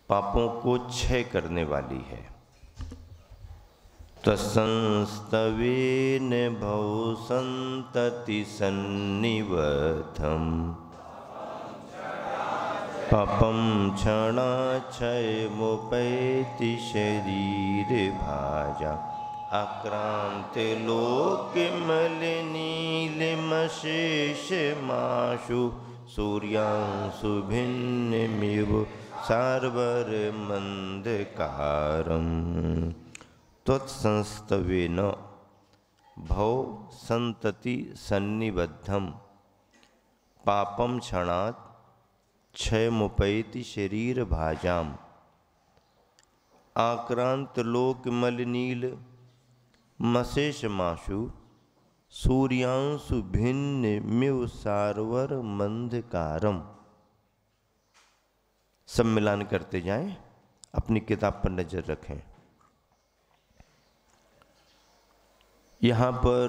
पापों को क्षय करने वाली है। तत्संस्तवेन भव संतति सन्निबद्धम् पापं क्षणाक्षयमुपैति शरीर भाजा आक्रांत लोकमलिनीलिमशेषमाशु सूर्यांशु भिन्नमिव सार्वरमन्धकारम् त्वत्संस्तवेन भव संतति सन्निबद्धम् पापं क्षणात् क्षयमुपैति शरीर भाजाम आक्रांत लोक मलनील मशेषमाशु सूर्यांशु भिन्न मिव सारवर मंधकारम। सब मिलान करते जाएं, अपनी किताब पर नजर रखें। यहाँ पर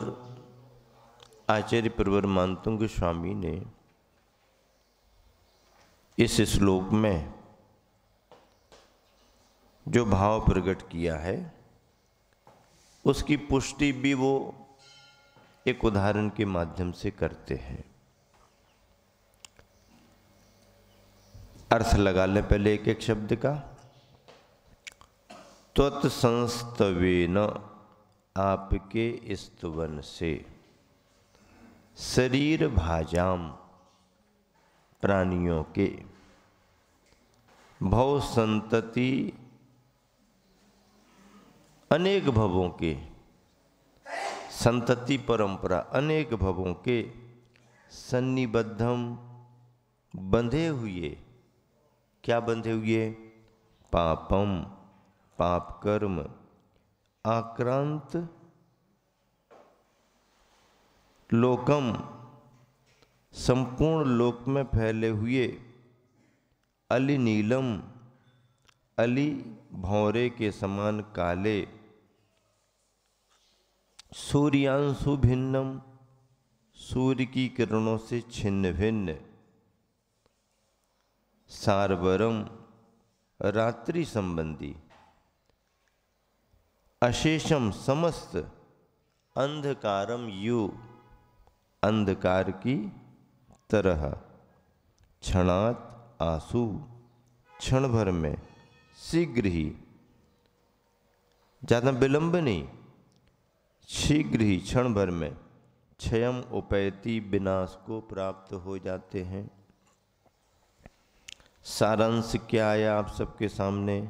आचार्य प्रवर मानतुंग स्वामी ने इस श्लोक में जो भाव प्रकट किया है उसकी पुष्टि भी वो एक उदाहरण के माध्यम से करते हैं। अर्थ लगा लें पहले एक एक शब्द का। त्वत्संस्तवेन आपके स्तवन से, शरीर भाजाम प्राणियों के, भव संतति अनेक भवों के, संतति परंपरा अनेक भवों के, सन्निबद्धम बंधे हुए। क्या बंधे हुए? पापम पाप कर्म, आक्रांत लोकम संपूर्ण लोक में फैले हुए, अली नीलम अली भौरे के समान काले, सूर्यांशु भिन्नम सूर्य की किरणों से छिन्न भिन्न, सारवरम रात्रि संबंधी, अशेषम समस्त, अंधकारम यु अंधकार की तरह, क्षणात आंसू क्षण भर में, शीघ्र ही ज़्यादा विलंब नहीं, शीघ्र ही क्षण भर में, क्षयम उपैति विनाश को प्राप्त हो जाते हैं। सारांश क्या आया आप सबके सामने?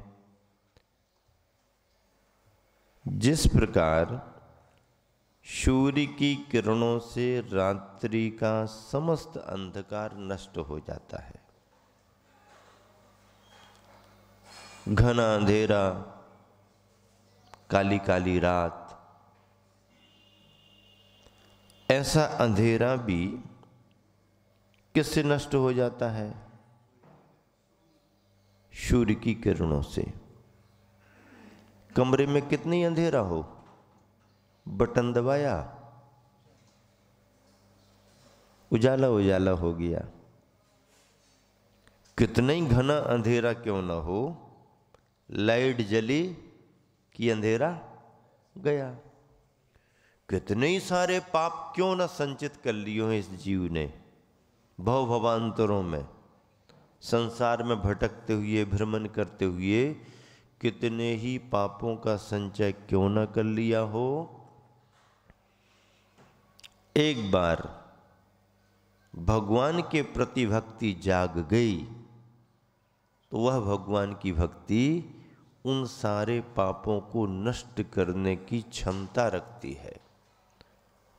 जिस प्रकार सूर्य की किरणों से रात्रि का समस्त अंधकार नष्ट हो जाता है, घना अंधेरा, काली काली रात, ऐसा अंधेरा भी किससे नष्ट हो जाता है? सूर्य की किरणों से। कमरे में कितनी अंधेरा हो, बटन दबाया उजाला उजाला हो गया। कितना ही घना अंधेरा क्यों ना हो, लाइट जली कि अंधेरा गया। कितने ही सारे पाप क्यों ना संचित कर लिए हैं इस जीव ने, भव भवांतरों में संसार में भटकते हुए भ्रमण करते हुए कितने ही पापों का संचय क्यों ना कर लिया हो। एक बार भगवान के प्रति भक्ति जाग गई तो वह भगवान की भक्ति उन सारे पापों को नष्ट करने की क्षमता रखती है,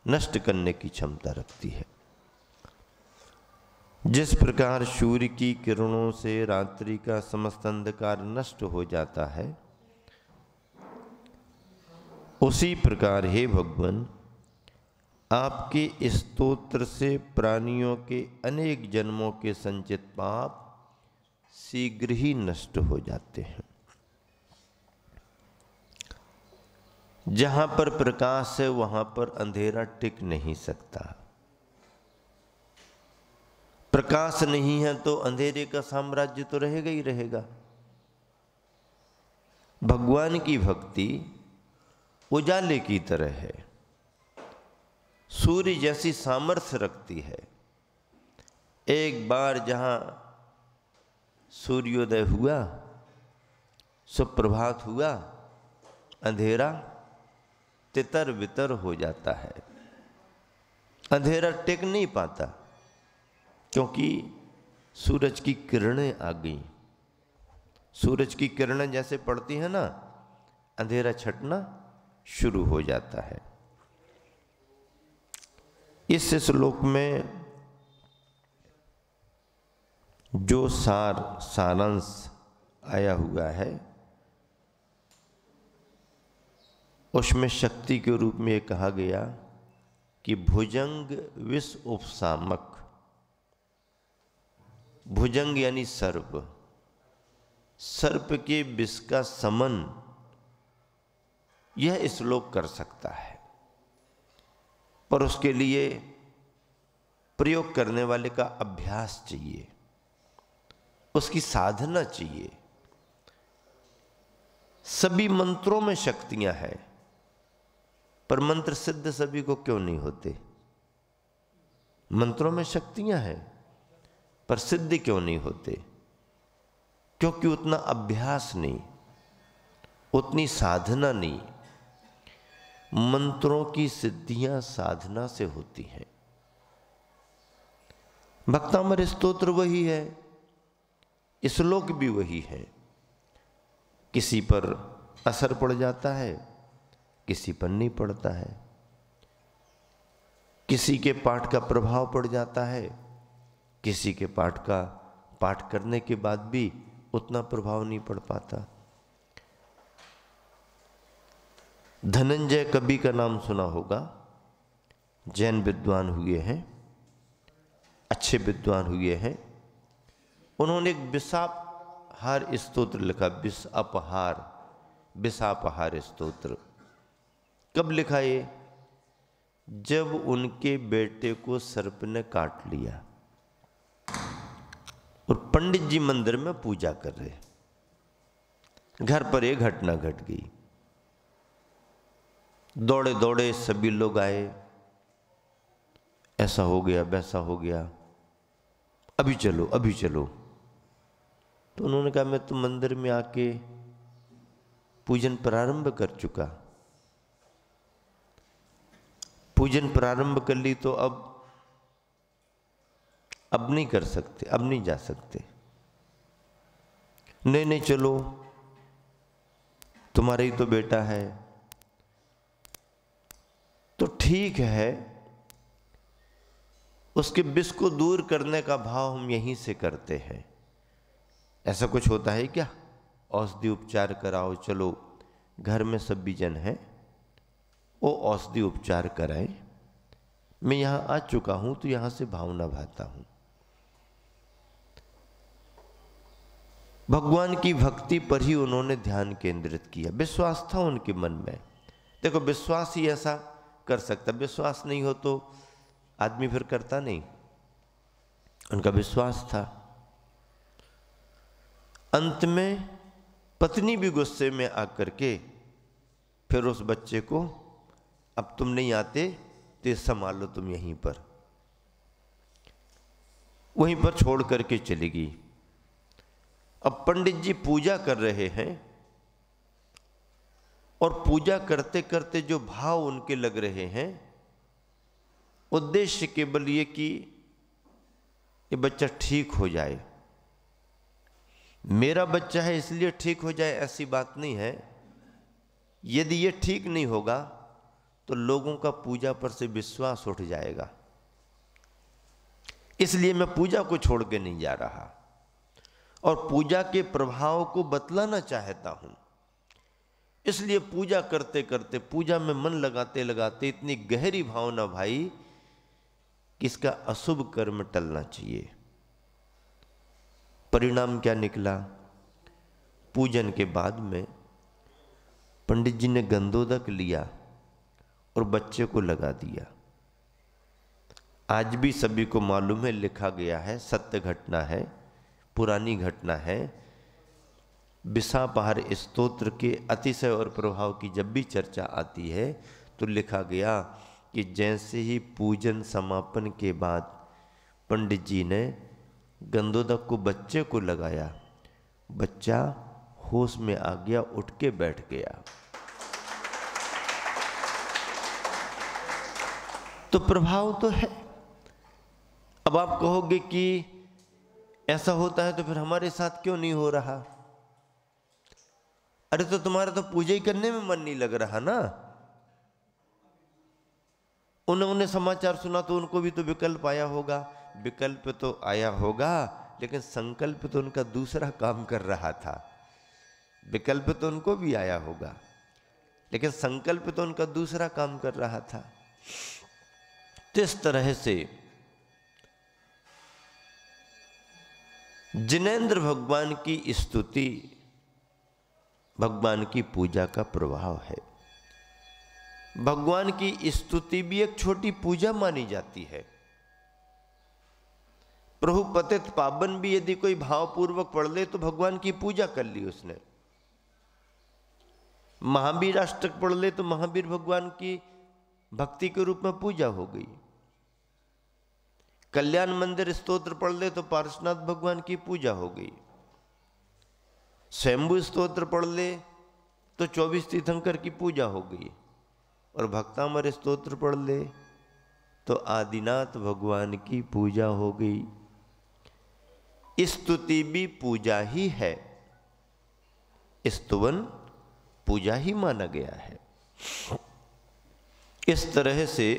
नष्ट करने की क्षमता रखती है। जिस प्रकार सूर्य की किरणों से रात्रि का समस्त अंधकार नष्ट हो जाता है, उसी प्रकार हे भगवान आपके स्तोत्र से प्राणियों के अनेक जन्मों के संचित पाप शीघ्र ही नष्ट हो जाते हैं। जहां पर प्रकाश है वहां पर अंधेरा टिक नहीं सकता। प्रकाश नहीं है तो अंधेरे का साम्राज्य तो रहेगा ही रहेगा। भगवान की भक्ति उजाले की तरह है, सूर्य जैसी सामर्थ्य रखती है। एक बार जहाँ सूर्योदय हुआ, सुप्रभात हुआ, अंधेरा तितर बितर हो जाता है। अंधेरा टिक नहीं पाता, क्योंकि सूरज की किरणें आ गई। सूरज की किरणें जैसे पड़ती हैं ना, अंधेरा छटना शुरू हो जाता है। इस श्लोक में जो सारांश आया हुआ है, उसमें शक्ति के रूप में कहा गया कि भुजंग विष उपशामक। भुजंग यानी सर्प, सर्प के विष का समन यह श्लोक कर सकता है, पर उसके लिए प्रयोग करने वाले का अभ्यास चाहिए, उसकी साधना चाहिए। सभी मंत्रों में शक्तियां हैं, पर मंत्र सिद्ध सभी को क्यों नहीं होते? मंत्रों में शक्तियां हैं, पर सिद्ध क्यों नहीं होते? क्योंकि उतना अभ्यास नहीं, उतनी साधना नहीं। मंत्रों की सिद्धियां साधना से होती हैं। भक्तामर स्तोत्र वही है, श्लोक भी वही है। किसी पर असर पड़ जाता है, किसी पर नहीं पड़ता है। किसी के पाठ का प्रभाव पड़ जाता है, किसी के पाठ करने के बाद भी उतना प्रभाव नहीं पड़ पाता। धनंजय कवि का नाम सुना होगा, जैन विद्वान हुए हैं, अच्छे विद्वान हुए हैं। उन्होंने एक विषापहार स्तोत्र लिखा, विषापहार स्तोत्र। कब लिखा ये? जब उनके बेटे को सर्प ने काट लिया और पंडित जी मंदिर में पूजा कर रहे, घर पर यह घटना घट गई। दौड़े दौड़े सभी लोग आए, ऐसा हो गया, वैसा हो गया, अभी चलो अभी चलो। तो उन्होंने कहा मैं तो मंदिर में आके पूजन प्रारंभ कर चुका, पूजन प्रारंभ कर ली, तो अब नहीं कर सकते, अब नहीं जा सकते। नहीं नहीं चलो, तुम्हारा ही तो बेटा है। तो ठीक है, उसके विष को दूर करने का भाव हम यहीं से करते हैं। ऐसा कुछ होता है क्या? औषधि उपचार कराओ, चलो घर में सभी जन हैं, वो औषधि उपचार कराए। मैं यहां आ चुका हूं तो यहां से भावना भाता हूं। भगवान की भक्ति पर ही उन्होंने ध्यान केंद्रित किया। विश्वास था उनके मन में। देखो, विश्वास ही ऐसा कर सकता, विश्वास नहीं हो तो आदमी फिर करता नहीं। उनका विश्वास था। अंत में पत्नी भी गुस्से में आकर के फिर उस बच्चे को, अब तुम नहीं आते तो संभालो तुम यहीं पर, वहीं पर छोड़ करके चली गई। अब पंडित जी पूजा कर रहे हैं और पूजा करते करते जो भाव उनके लग रहे हैं, उद्देश्य केवल ये कि ये बच्चा ठीक हो जाए। मेरा बच्चा है इसलिए ठीक हो जाए, ऐसी बात नहीं है। यदि ये ठीक नहीं होगा तो लोगों का पूजा पर से विश्वास उठ जाएगा। इसलिए मैं पूजा को छोड़ के नहीं जा रहा और पूजा के प्रभाव को बतलाना चाहता हूं। इसलिए पूजा करते करते, पूजा में मन लगाते लगाते इतनी गहरी भावना भाई कि इसका अशुभ कर्म टलना चाहिए। परिणाम क्या निकला? पूजन के बाद में पंडित जी ने गंधोदक लिया और बच्चे को लगा दिया। आज भी सभी को मालूम है, लिखा गया है, सत्य घटना है, पुरानी घटना है। विसापहार स्तोत्र के अतिशय और प्रभाव की जब भी चर्चा आती है तो लिखा गया कि जैसे ही पूजन समापन के बाद पंडित जी ने गंधोदक को बच्चे को लगाया, बच्चा होश में आ गया, उठ के बैठ गया। तो प्रभाव तो है। अब आप कहोगे कि ऐसा होता है तो फिर हमारे साथ क्यों नहीं हो रहा? अरे तो तुम्हारा तो पूजा ही करने में मन नहीं लग रहा ना। उन्होंने समाचार सुना तो उनको भी तो विकल्प आया होगा, विकल्प तो आया होगा, लेकिन संकल्प तो उनका दूसरा काम कर रहा था। विकल्प तो उनको भी आया होगा, लेकिन संकल्प तो उनका दूसरा काम कर रहा था। तो इस तरह से जिनेंद्र भगवान की स्तुति भगवान की पूजा का प्रभाव है। भगवान की स्तुति भी एक छोटी पूजा मानी जाती है। प्रभु पतित पावन भी यदि कोई भावपूर्वक पढ़ ले तो भगवान की पूजा कर ली उसने। महावीर अष्टक पढ़ ले तो महावीर भगवान की भक्ति के रूप में पूजा हो गई। कल्याण मंदिर स्तोत्र पढ़ ले तो पार्श्वनाथ भगवान की पूजा हो गई। स्वयंभू स्तोत्र पढ़ ले तो 24 तीर्थंकर की पूजा हो गई। और भक्तामर स्तोत्र पढ़ ले तो आदिनाथ भगवान की पूजा हो गई। स्तुति भी पूजा ही है, स्तुवन पूजा ही माना गया है। इस तरह से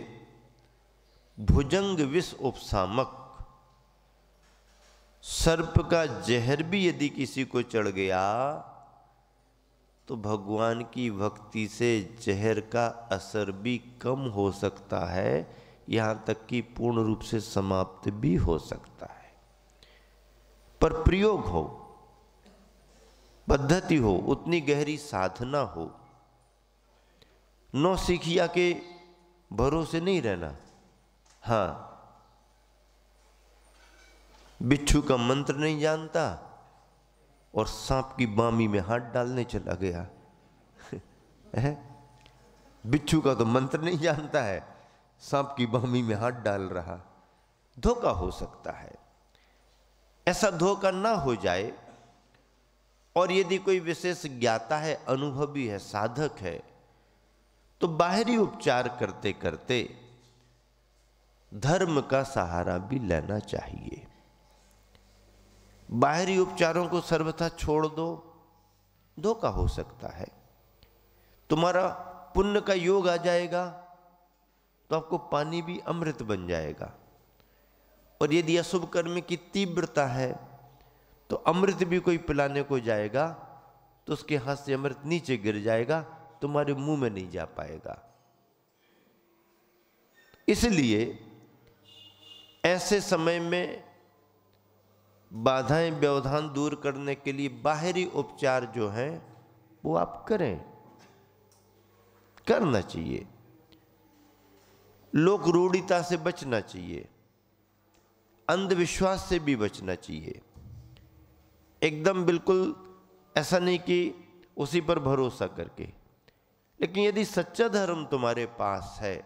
भुजंग विष उपशामक, सर्प का जहर भी यदि किसी को चढ़ गया तो भगवान की भक्ति से जहर का असर भी कम हो सकता है, यहाँ तक कि पूर्ण रूप से समाप्त भी हो सकता है। पर प्रयोग हो, पद्धति हो, उतनी गहरी साधना हो, नौसिखिया के भरोसे नहीं रहना। हाँ, बिच्छू का मंत्र नहीं जानता और सांप की बामी में हाथ डालने चला गया। बिच्छू का तो मंत्र नहीं जानता है, सांप की बामी में हाथ डाल रहा। धोखा हो सकता है। ऐसा धोखा ना हो जाए। और यदि कोई विशेष ज्ञाता है, अनुभवी है, साधक है, तो बाहरी उपचार करते करते धर्म का सहारा भी लेना चाहिए। बाहरी उपचारों को सर्वथा छोड़ दो, धोखा हो सकता है। तुम्हारा पुण्य का योग आ जाएगा तो आपको पानी भी अमृत बन जाएगा। और यदि अशुभ कर्म की तीव्रता है तो अमृत भी कोई पिलाने को जाएगा तो उसके हाथ से अमृत नीचे गिर जाएगा, तुम्हारे मुंह में नहीं जा पाएगा। इसलिए ऐसे समय में बाधाएं व्यवधान दूर करने के लिए बाहरी उपचार जो हैं वो आप करें, करना चाहिए। लोक रूढ़िता से बचना चाहिए, अंधविश्वास से भी बचना चाहिए। एकदम बिल्कुल ऐसा नहीं कि उसी पर भरोसा करके। लेकिन यदि सच्चा धर्म तुम्हारे पास है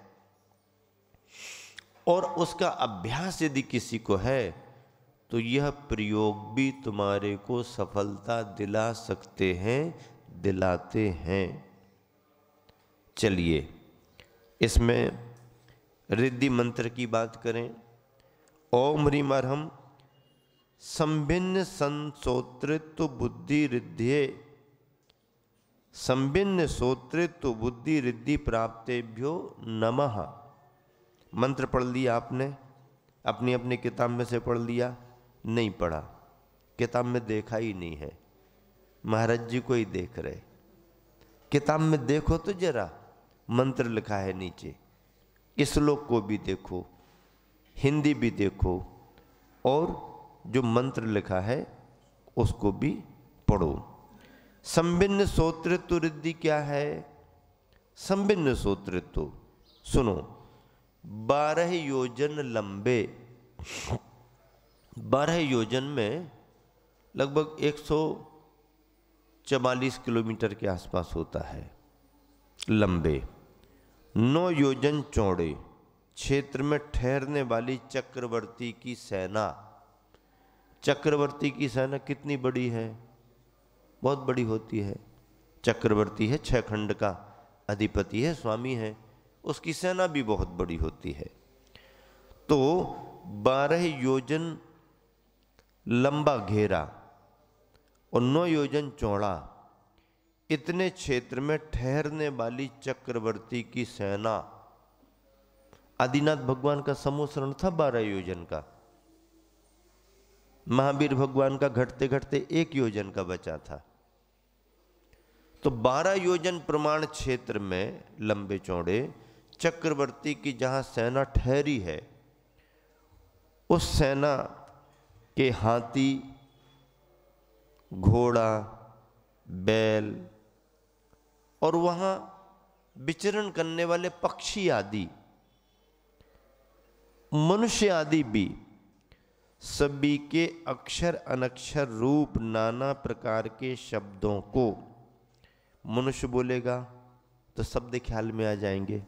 और उसका अभ्यास यदि किसी को है तो यह प्रयोग भी तुम्हारे को सफलता दिला सकते हैं, दिलाते हैं। चलिए इसमें रिद्धि मंत्र की बात करें। ओम ह्रीम अर्हम संभिन्न संसोत्रित्व बुद्धि रिद्धे संभिन्न सोत्रित्व बुद्धि रिद्धि प्राप्तेभ्यो नमः। मंत्र पढ़ लिया आपने, अपनी अपनी किताब में से पढ़ लिया? नहीं पढ़ा, किताब में देखा ही नहीं है। महाराज जी को ही देख रहे। किताब में देखो तो जरा, मंत्र लिखा है नीचे, इस श्लोक को भी देखो, हिंदी भी देखो, और जो मंत्र लिखा है उसको भी पढ़ो। संभिन्न सोत्रित्व रिद्धि क्या है? संभिन्न सोत्रित्व सुनो, 12 योजन लंबे, 12 योजन में लगभग 100 44 किलोमीटर के आसपास होता है, लंबे 9 योजन चौड़े क्षेत्र में ठहरने वाली चक्रवर्ती की सेना। चक्रवर्ती की सेना कितनी बड़ी है? बहुत बड़ी होती है। चक्रवर्ती है, 6 खंड का अधिपति है, स्वामी है, उसकी सेना भी बहुत बड़ी होती है। तो 12 योजन लंबा घेरा और 9 योजन चौड़ा, इतने क्षेत्र में ठहरने वाली चक्रवर्ती की सेना। आदिनाथ भगवान का समूह था 12 योजन का, महावीर भगवान का घटते घटते 1 योजन का बचा था। तो 12 योजन प्रमाण क्षेत्र में लंबे चौड़े चक्रवर्ती की जहां सेना ठहरी है, उस सेना के हाथी, घोड़ा, बैल और वहां विचरण करने वाले पक्षी आदि, मनुष्य आदि भी, सभी के अक्षर अनक्षर रूप नाना प्रकार के शब्दों को मनुष्य बोलेगा तो शब्द ख्याल में आ जाएंगे।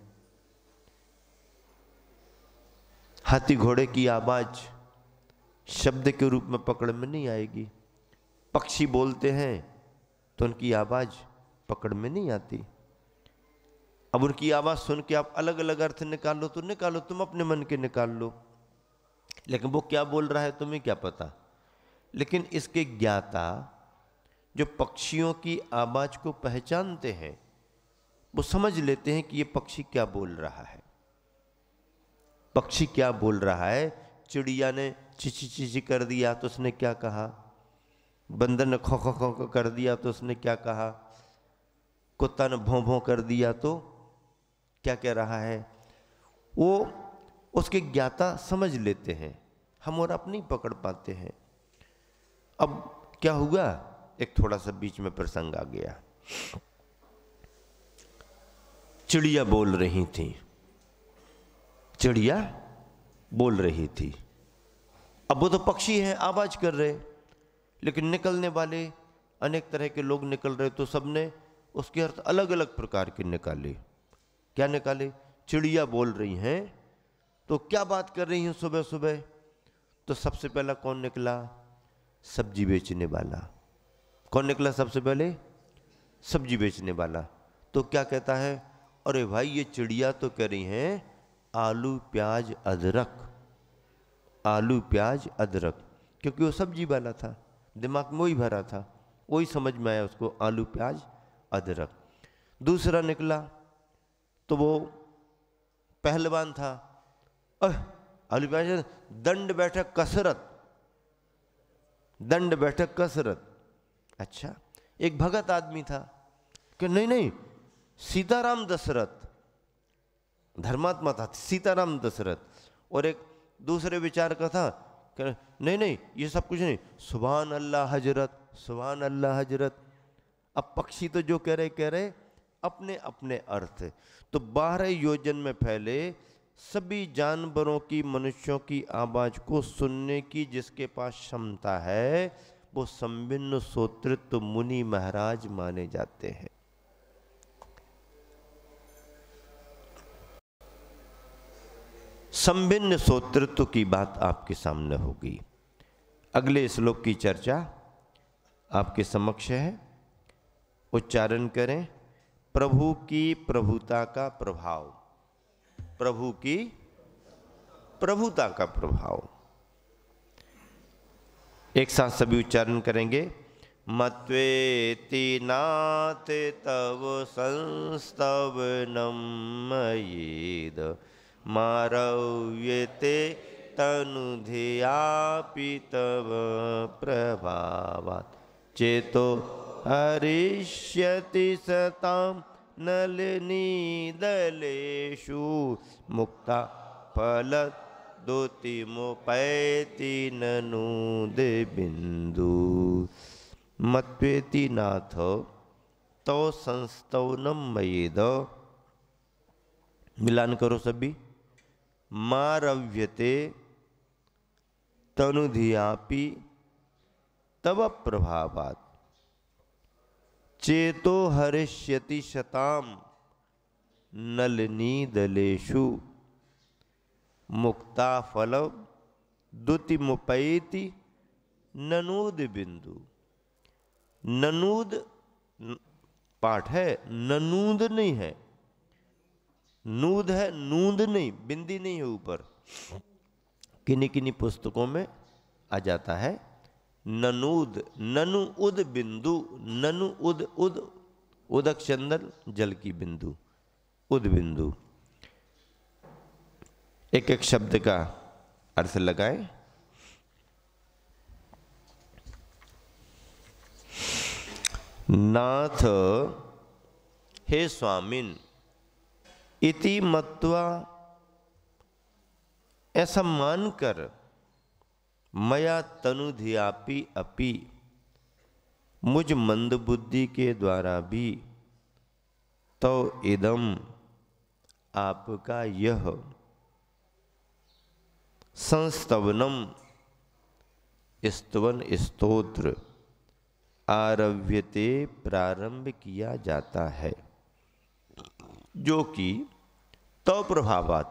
हाथी घोड़े की आवाज शब्द के रूप में पकड़ में नहीं आएगी। पक्षी बोलते हैं तो उनकी आवाज पकड़ में नहीं आती। अब उनकी आवाज सुन के आप अलग अलग अर्थ निकालो तो निकालो, तुम अपने मन के निकाल लो, लेकिन वो क्या बोल रहा है तुम्हें क्या पता। लेकिन इसके ज्ञाता जो पक्षियों की आवाज को पहचानते हैं, वो समझ लेते हैं कि ये पक्षी क्या बोल रहा है। पक्षी क्या बोल रहा है? चिड़िया ने चिची चिची कर दिया तो उसने क्या कहा? बंदर ने खो खो खो कर दिया तो उसने क्या कहा? कुत्ता ने भौं भौं कर दिया तो क्या कह रहा है? वो उसके ज्ञाता समझ लेते हैं, हम और आप नहीं पकड़ पाते हैं। अब क्या हुआ, एक थोड़ा सा बीच में प्रसंग आ गया। चिड़िया बोल रही थी, चिड़िया बोल रही थी। अब वो तो पक्षी हैं, आवाज कर रहे, लेकिन निकलने वाले अनेक तरह के लोग निकल रहे, तो सबने उसके अर्थ अलग अलग प्रकार के निकाले। क्या निकाले? चिड़िया बोल रही हैं तो क्या बात कर रही हैं सुबह सुबह? तो सबसे पहला कौन निकला? सब्जी बेचने वाला। कौन निकला सबसे पहले? सब्जी बेचने वाला। तो क्या कहता है? अरे भाई, ये चिड़िया तो कह रही हैं आलू प्याज अदरक, आलू प्याज अदरक, क्योंकि वो सब्जी वाला था, दिमाग में वही भरा था, वही समझ में आया उसको, आलू प्याज अदरक। दूसरा निकला तो वो पहलवान था, आलू प्याज, दंड बैठक कसरत, दंड बैठक कसरत। अच्छा, एक भगत आदमी था कि नहीं नहीं, सीताराम दशरथ, धर्मात्मा था सीताराम दशरथ। और एक दूसरे विचार का था कि नहीं नहीं, ये सब कुछ नहीं, सुभान अल्लाह हजरत, सुभान अल्लाह हजरत। अब पक्षी तो जो कह रहे अपने अपने अर्थ। तो 12 योजन में फैले सभी जानवरों की, मनुष्यों की आवाज को सुनने की जिसके पास क्षमता है, वो संभिन्न श्रोतृत्व मुनि महाराज माने जाते हैं। संभिन्न श्रोतृत्व की बात आपके सामने होगी। अगले श्लोक की चर्चा आपके समक्ष है, उच्चारण करें। प्रभु की प्रभुता का प्रभाव, प्रभु की प्रभुता का प्रभाव। एक साथ सभी उच्चारण करेंगे। मत्वेति नाथ तव संस्तवनम मयेद, मारव्यते तनुधियापि तव प्रभावात्, चेतो हरिष्यति सतां नलिनीदलेषु, मुक्ता फलद्युतिमुपैति ननु बिंदु। मत्वेति नाथ तो संस्तवनम मयेद, मिलान करो सभी। मारव्यते तनुधियापि तव प्रभावात्, चेतो हरिष्यति शताम नलिनी दलेषु मुक्ता फल दुतिमुपैति ननूद बिंदु। ननूद पाठ है, ननूद नहीं है। नूद है, नूंद नहीं, बिंदी नहीं है ऊपर। किन्हीं किन्हीं पुस्तकों में आ जाता है ननूद, ननु उद बिंदु, ननु उद, उद उदक चंदन जल की बिंदु, उद बिंदु। एक एक शब्द का अर्थ लगाएं। नाथ हे स्वामिन इति मत्वा, ऐसा मानकर, मया तनुधियापि अपि, मुझ मंदबुद्धि के द्वारा भी, तो इदम आपका यह संस्तवनम स्तवन स्तोत्र आरभ्यते प्रारंभ किया जाता है, जो कि तो प्रभावात,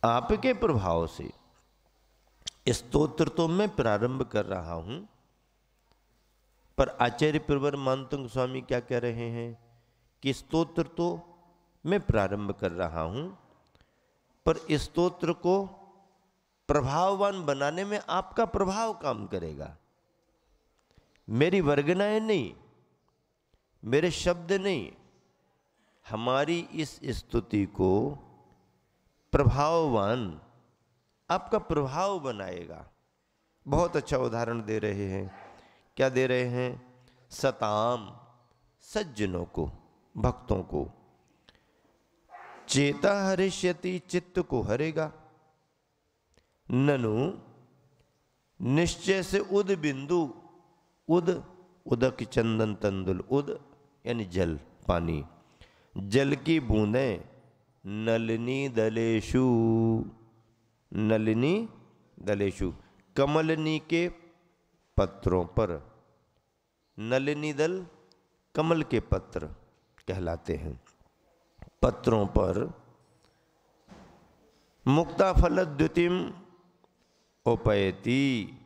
आपके प्रभाव से स्तोत्र तो मैं प्रारंभ कर रहा हूं, पर आचार्य प्रवर मानतंग स्वामी क्या कह रहे हैं कि स्तोत्र तो मैं प्रारंभ कर रहा हूं, पर स्तोत्र को प्रभाववान बनाने में आपका प्रभाव काम करेगा। मेरी वर्गनाएं नहीं, मेरे शब्द नहीं, हमारी इस स्तुति को प्रभाववान आपका प्रभाव बनाएगा। बहुत अच्छा उदाहरण दे रहे हैं। क्या दे रहे हैं? सताम, सज्जनों को, भक्तों को। चेता हरिष्यति, चित्त को हरेगा। ननु, निश्चय से उद बिंदु, उद उदक चंदन तंदुल, उद यानी जल, पानी, जल की बूंदें नलिनी दलेषु, नलिनी दलेषु, कमलनी के पत्रों पर। नलिनी दल कमल के पत्र कहलाते हैं, पत्रों पर। मुक्ता फल द्युतिम उपैति,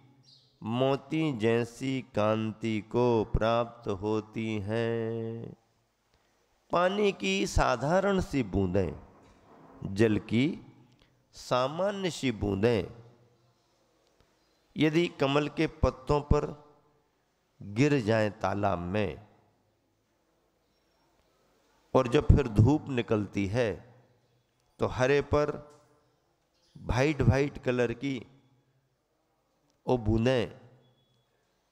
मोती जैसी कांति को प्राप्त होती हैं। पानी की साधारण सी बूंदें, जल की सामान्य सी बूंदें यदि कमल के पत्तों पर गिर जाएं तालाब में, और जब फिर धूप निकलती है तो हरे पर वाइट वाइट कलर की वो बूंदें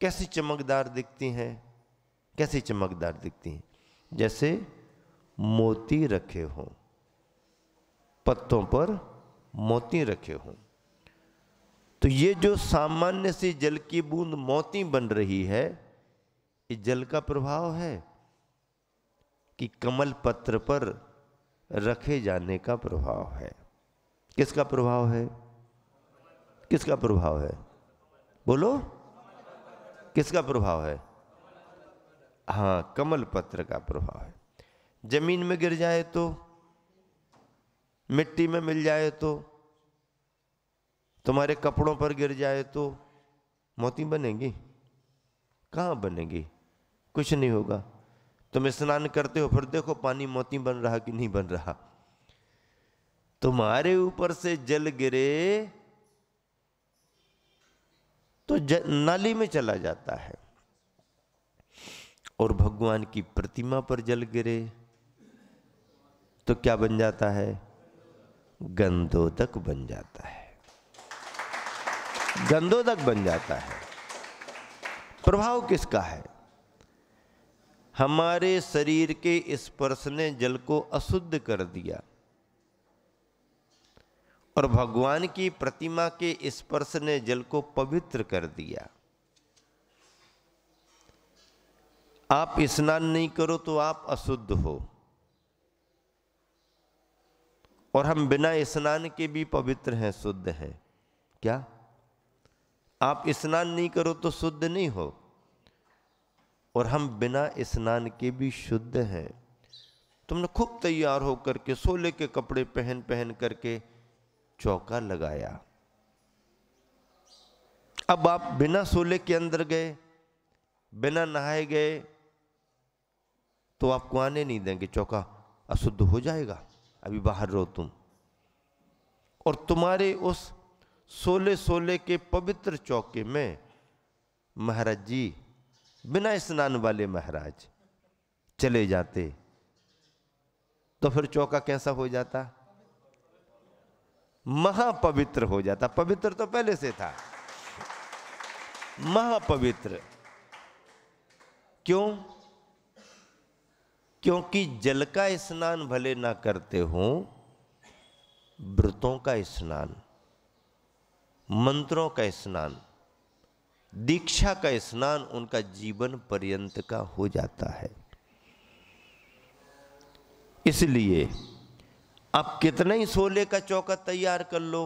कैसी चमकदार दिखती हैं, कैसी चमकदार दिखती हैं, जैसे मोती रखे हों, पत्तों पर मोती रखे हों। तो ये जो सामान्य सी जल की बूंद मोती बन रही है, ये जल का प्रभाव है कि कमल पत्र पर रखे जाने का प्रभाव है। किसका प्रभाव है? किसका प्रभाव है? बोलो, किसका प्रभाव है? हाँ, कमल पत्र का प्रभाव है। जमीन में गिर जाए तो, मिट्टी में मिल जाए तो, तुम्हारे कपड़ों पर गिर जाए तो मोती बनेगी? कहाँ बनेगी? कुछ नहीं होगा। तुम स्नान करते हो, फिर देखो पानी मोती बन रहा कि नहीं बन रहा। तुम्हारे ऊपर से जल गिरे तो नाली में चला जाता है, और भगवान की प्रतिमा पर जल गिरे तो क्या बन जाता है? गंधोदक बन जाता है, गंधोदक बन जाता है। प्रभाव किसका है? हमारे शरीर के स्पर्श ने जल को अशुद्ध कर दिया, और भगवान की प्रतिमा के स्पर्श ने जल को पवित्र कर दिया। आप स्नान नहीं करो तो आप अशुद्ध हो, और हम बिना स्नान के भी पवित्र हैं, शुद्ध हैं। क्या आप स्नान नहीं करो तो शुद्ध नहीं हो, और हम बिना स्नान के भी शुद्ध हैं। तुमने खूब तैयार होकर के सोले के कपड़े पहन पहन करके चौका लगाया, अब आप बिना सोले के अंदर गए, बिना नहाए गए, तो आपको आने नहीं देंगे, चौका अशुद्ध हो जाएगा, अभी बाहर रहो तुम। और तुम्हारे उस सोले सोले के पवित्र चौके में महाराज जी बिना स्नान वाले महाराज चले जाते, तो फिर चौका कैसा हो जाता? महापवित्र हो जाता। पवित्र तो पहले से था, महापवित्र। क्यों? क्योंकि जल का स्नान भले ना करते हो, व्रतों का स्नान, मंत्रों का स्नान, दीक्षा का स्नान उनका जीवन पर्यंत का हो जाता है। इसलिए आप कितना ही सोले का चौका तैयार कर लो,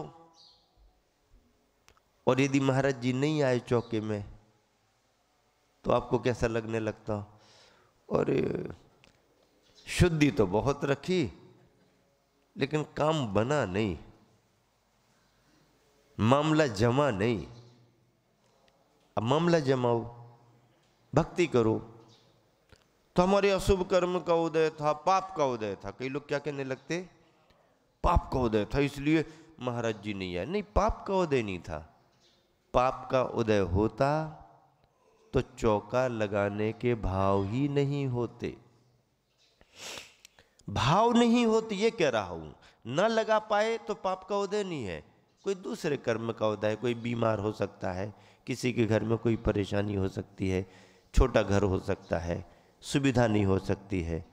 और यदि महाराज जी नहीं आए चौके में, तो आपको कैसा लगने लगता? और शुद्धि तो बहुत रखी, लेकिन काम बना नहीं, मामला जमा नहीं। अब मामला जमाओ, भक्ति करो। तो हमारे अशुभ कर्म का उदय था, पाप का उदय था। कई लोग क्या कहने लगते? पाप का उदय था इसलिए महाराज जी नहीं आए। नहीं, पाप का उदय नहीं था। पाप का उदय होता तो चौका लगाने के भाव ही नहीं होते, भाव नहीं होते, ये कह रहा हूं। न लगा पाए तो पाप का उदय नहीं है, कोई दूसरे कर्म का उदय। कोई बीमार हो सकता है, किसी के घर में कोई परेशानी हो सकती है, छोटा घर हो सकता है, सुविधा नहीं हो सकती है,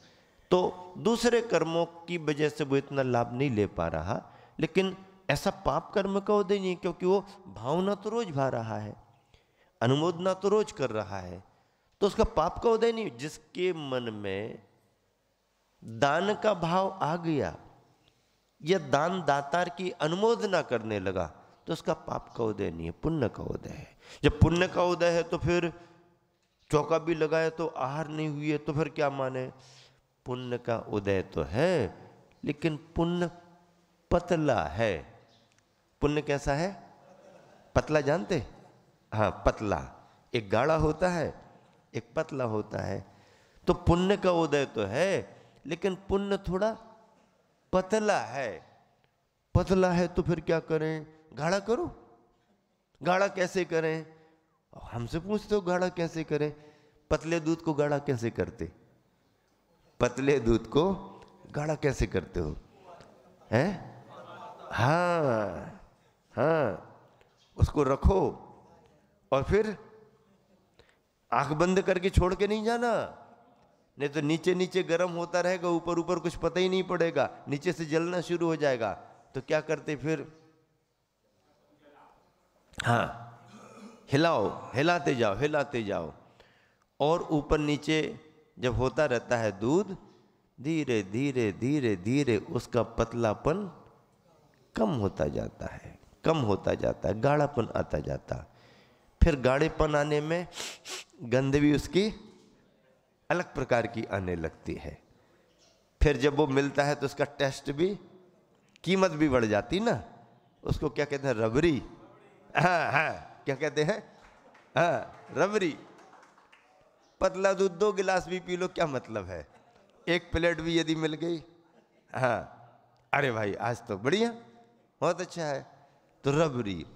तो दूसरे कर्मों की वजह से वो इतना लाभ नहीं ले पा रहा। लेकिन ऐसा पाप कर्म का उदय नहीं, क्योंकि वो भावना तो रोज भा रहा है, अनुमोदना तो रोज कर रहा है, तो उसका पाप का उदय नहीं। जिसके मन में दान का भाव आ गया या दान दातार की अनुमोदना करने लगा, तो उसका पाप का उदय नहीं है, पुण्य का उदय है। जब पुण्य का उदय है तो फिर चौका भी लगाए तो आहार नहीं हुई है, तो फिर क्या माने? पुण्य का उदय तो है, लेकिन पुण्य पतला है। पुण्य कैसा है? पतला, जानते? हाँ, पतला। एक गाढ़ा होता है, एक पतला होता है। तो पुण्य का उदय तो है, लेकिन पुण्य थोड़ा पतला है। पतला है तो फिर क्या करें? गाढ़ा करो। गाढ़ा कैसे करें? हमसे पूछते हो गाढ़ा कैसे करें? पतले दूध को गाढ़ा कैसे करते? पतले दूध को गाढ़ा कैसे करते हो? हैं? हाँ हाँ, उसको रखो और फिर आंख बंद करके छोड़ के नहीं जाना, नहीं तो नीचे नीचे गर्म होता रहेगा, ऊपर ऊपर कुछ पता ही नहीं पड़ेगा, नीचे से जलना शुरू हो जाएगा। तो क्या करते फिर? हाँ, हिलाओ, हिलाते जाओ, हिलाते जाओ, और ऊपर नीचे जब होता रहता है दूध, धीरे धीरे धीरे धीरे उसका पतलापन कम होता जाता है, कम होता जाता है, गाढ़ापन आता जाता। फिर गाढ़ेपन आने में गंध भी उसकी अलग प्रकार की आने लगती है। फिर जब वो मिलता है तो उसका टेस्ट भी, कीमत भी बढ़ जाती ना। उसको क्या कहते हैं? रबड़ी। हाँ हाँ, क्या कहते हैं? हाँ, रबड़ी। पतला दूध 2 गिलास भी पी लो, क्या मतलब है? 1 प्लेट भी यदि मिल गई, हाँ, अरे भाई आज तो बढ़िया, बहुत अच्छा है। तो रबड़ी,